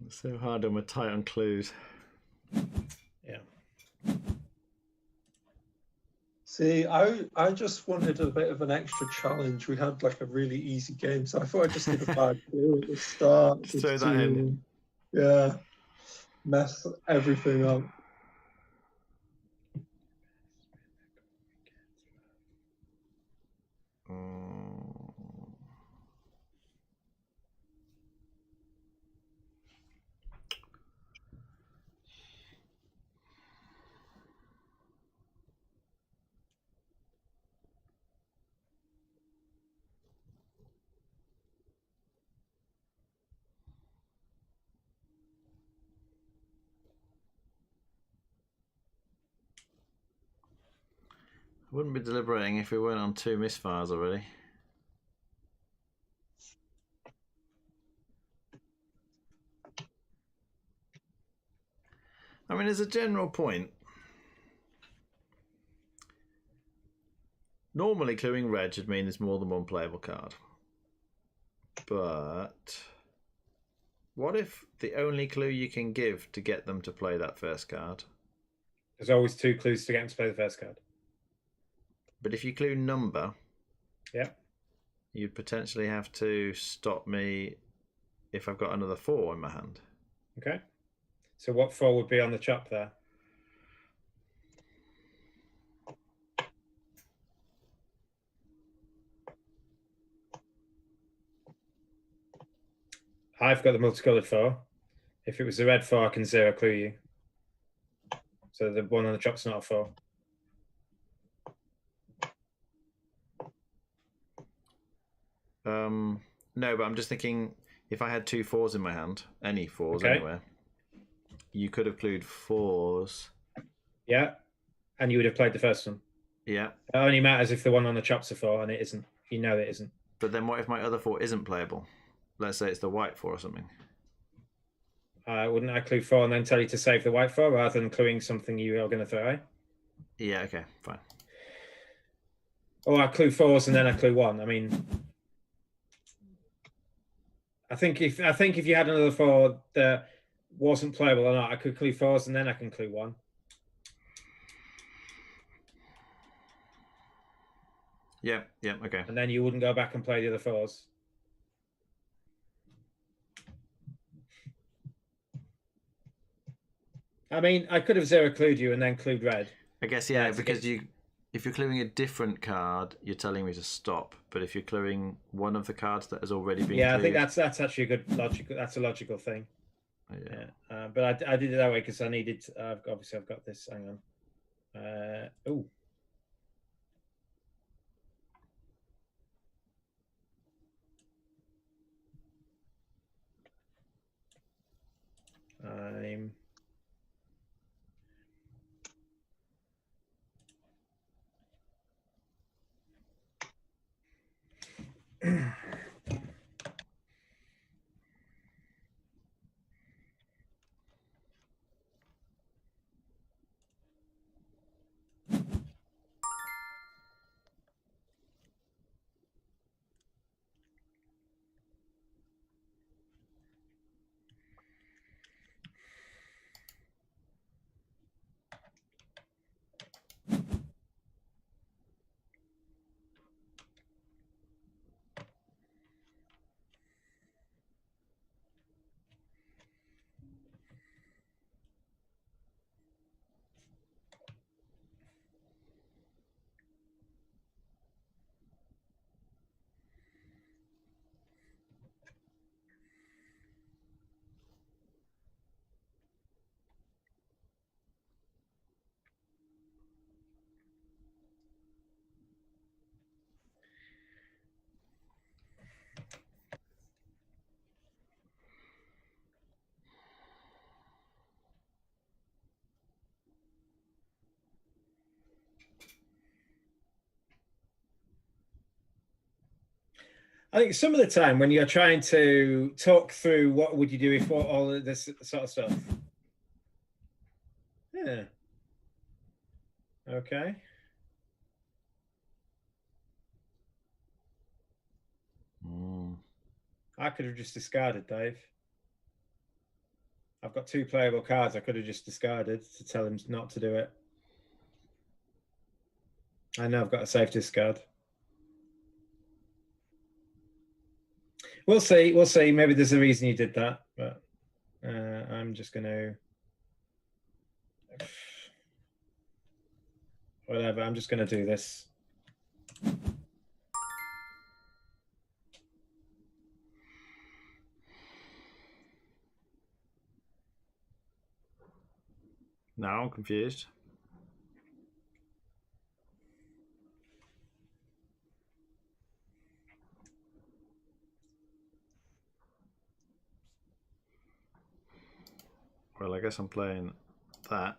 It's so hard when we're tight on clues. Yeah. See, I just wanted a bit of an extra challenge. We had like a really easy game, so I thought I'd just give a bad clue at the start. Just throw that in. Yeah, mess everything up. I wouldn't be deliberating if we weren't on 2 misfires already. I mean, as a general point, normally cluing red should mean there's more than one playable card. But what if the only clue you can give to get them to play that first card? There's always 2 clues to get them to play the first card. But if you clue number, yeah, you'd potentially have to stop me if I've got another 4 in my hand. Okay. So what 4 would be on the chop there? I've got the multicolored 4. If it was the red 4, I can 0 clue you. So the one on the chop's not a 4. No, but I'm just thinking if I had 2 4s in my hand, any 4s anywhere, you could have clued 4s. Yeah, and you would have played the first one. Yeah. It only matters if the one on the chop's a 4 and it isn't. You know it isn't. But then what if my other 4 isn't playable? Let's say it's the white 4 or something. Wouldn't I clue 4 and then tell you to save the white 4 rather than cluing something you are going to throw away? Yeah, okay, fine. Or I clue 4s and then I clue 1. I mean, I think if you had another 4 that wasn't playable or not, I could clue 4s and then I can clue 1. Yeah, okay. And then you wouldn't go back and play the other 4s. I mean, I could have 0 clued you and then clued red. I guess, yeah, because if you're cluing a different card, you're telling me to stop. But if you're cluing one of the cards that has already been clued, I think that's actually a good logical. That's a logical thing. Yeah. But I did it that way because I needed. Obviously, I've got this. Hang on. Oh. I'm. I think some of the time when you're trying to talk through what would you do if all of this sort of stuff. Yeah. Okay. I could have just discarded, Dave. I've got 2 playable cards. I could have just discarded to tell him not to do it. I know I've got a safe discard. We'll see. We'll see. Maybe there's a reason you did that, but I'm just going to... Whatever. I'm just going to do this. Now I'm confused. Well, I guess I'm playing that.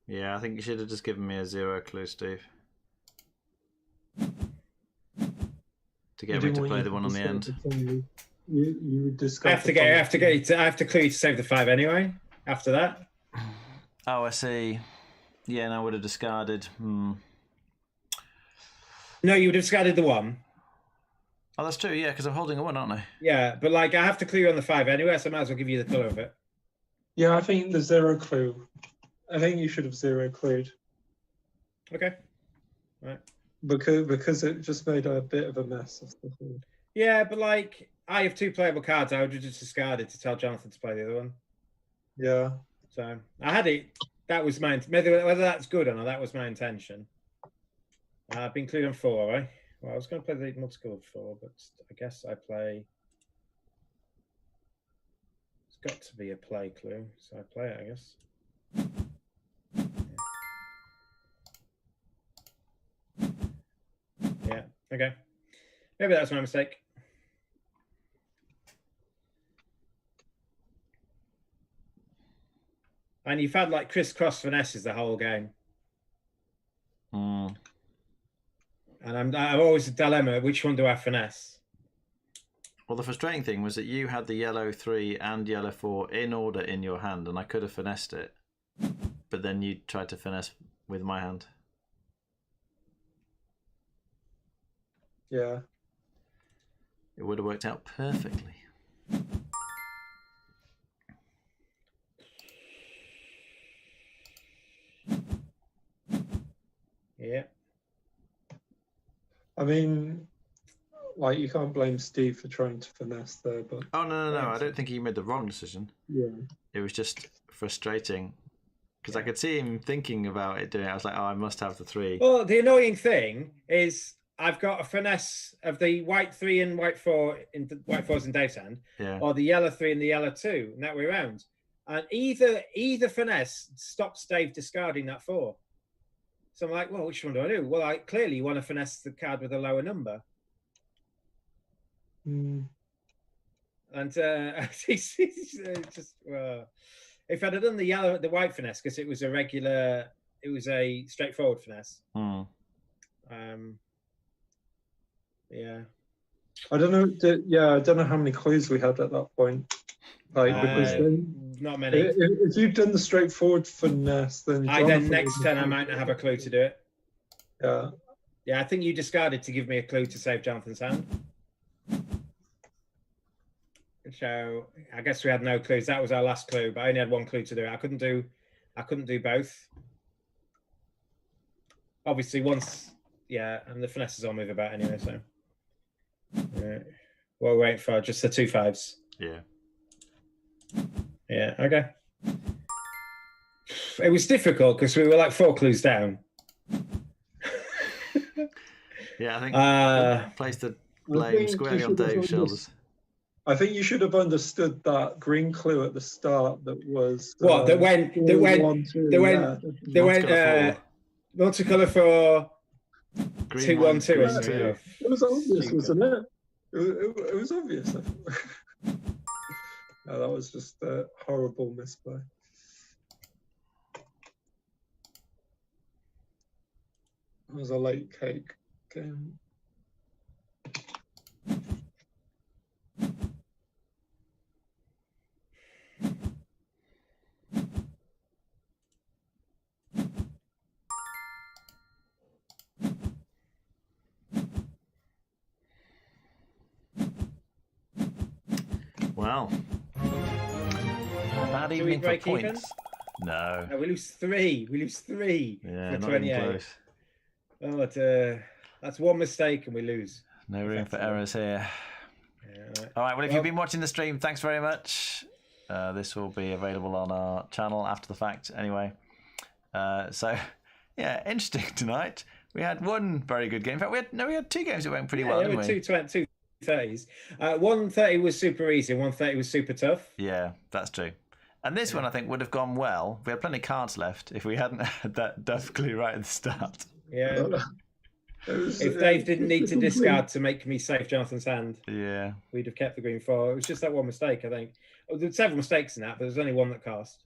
Yeah, I think you should have just given me a 0 clue, Steve. To get me to play the one on the end. You would discard. I have to clue you to save the 5 anyway. After that. Oh, I see. Yeah, and I would have discarded. No, you would have discarded the 1. Oh, that's true. Yeah, because I'm holding a 1, aren't I? Yeah, but like I have to clue you on the 5 anyway, so I might as well give you the colour of it. Yeah, I think the 0 clue. I think you should have 0 clued. Okay. Right. Because it just made a bit of a mess of the thing. Yeah, but like I have 2 playable cards. I would have just discarded to tell Jonathan to play the other one. Yeah. So I had it. That was my whether that's good or not. That was my intention. I've been clued on 4, right? Well, I was going to play the multi-colored 4, but I guess I play. It's got to be a play clue, so I play it, I guess. Yeah. Okay. Maybe that's my mistake. And you've had like crisscross finesses the whole game. And I'm always a dilemma. Which one do I finesse? Well, the frustrating thing was that you had the yellow 3 and yellow 4 in order in your hand, and I could have finessed it. But then you tried to finesse with my hand. Yeah. It would have worked out perfectly. Yeah. I mean, like, you can't blame Steve for trying to finesse there, but Oh, no. I don't think he made the wrong decision. yeah. It was just frustrating because I could see him thinking about it doing it. I was like, oh, I must have the 3. Well, the annoying thing is I've got a finesse of the white 3 and white 4 in the white 4's in Dave's hand, or the yellow 3 and the yellow 2, and that way around. And either finesse stops Dave discarding that 4. So I'm like, well, which one do I do? Well, I clearly want to finesse the card with a lower number. Mm. And it's just if I'd have done the white finesse, because it was a straightforward finesse. Yeah. I don't know. I don't know how many clues we had at that point. Like, because then, not many. If you've done the straightforward finesse, then next turn I might not have a clue to do it. Yeah. Yeah, I think you discarded to give me a clue to save Jonathan's hand. So I guess we had no clues. That was our last clue, but I only had one clue to do it. I couldn't do both. Obviously, once, and the finesse is all move about anyway. So, what we're waiting for, just the 2 5s. Yeah. Yeah. Okay. It was difficult because we were like 4 clues down. Yeah, I think placed the blame squarely on Dave's shoulders. I think you should have understood that green clue at the start. That was that went multicolour for green 2 1 2. It was obvious, wasn't it? It was obvious. No, that was just a horrible misplay. It was a late cake game. Well, bad evening for points. No, we lose 3. We lose 3. Yeah, for not even close. Oh, that's one mistake and we lose. No room for errors here. Yeah, All right. Well, if you've been watching the stream, thanks very much. This will be available on our channel after the fact, anyway. So, yeah, interesting tonight. We had one very good game. In fact, we had 2 games that went pretty well, didn't we? 2 30s. 130 was super easy, 130 was super tough. Yeah, that's true. And this one, I think, would have gone well. We had plenty of cards left if we hadn't had that duff clue right at the start. Yeah. If Dave didn't need to discard to make me save Jonathan's hand, we'd have kept the green 4. It was just that one mistake, I think. There were several mistakes in that, but there was only one that cast.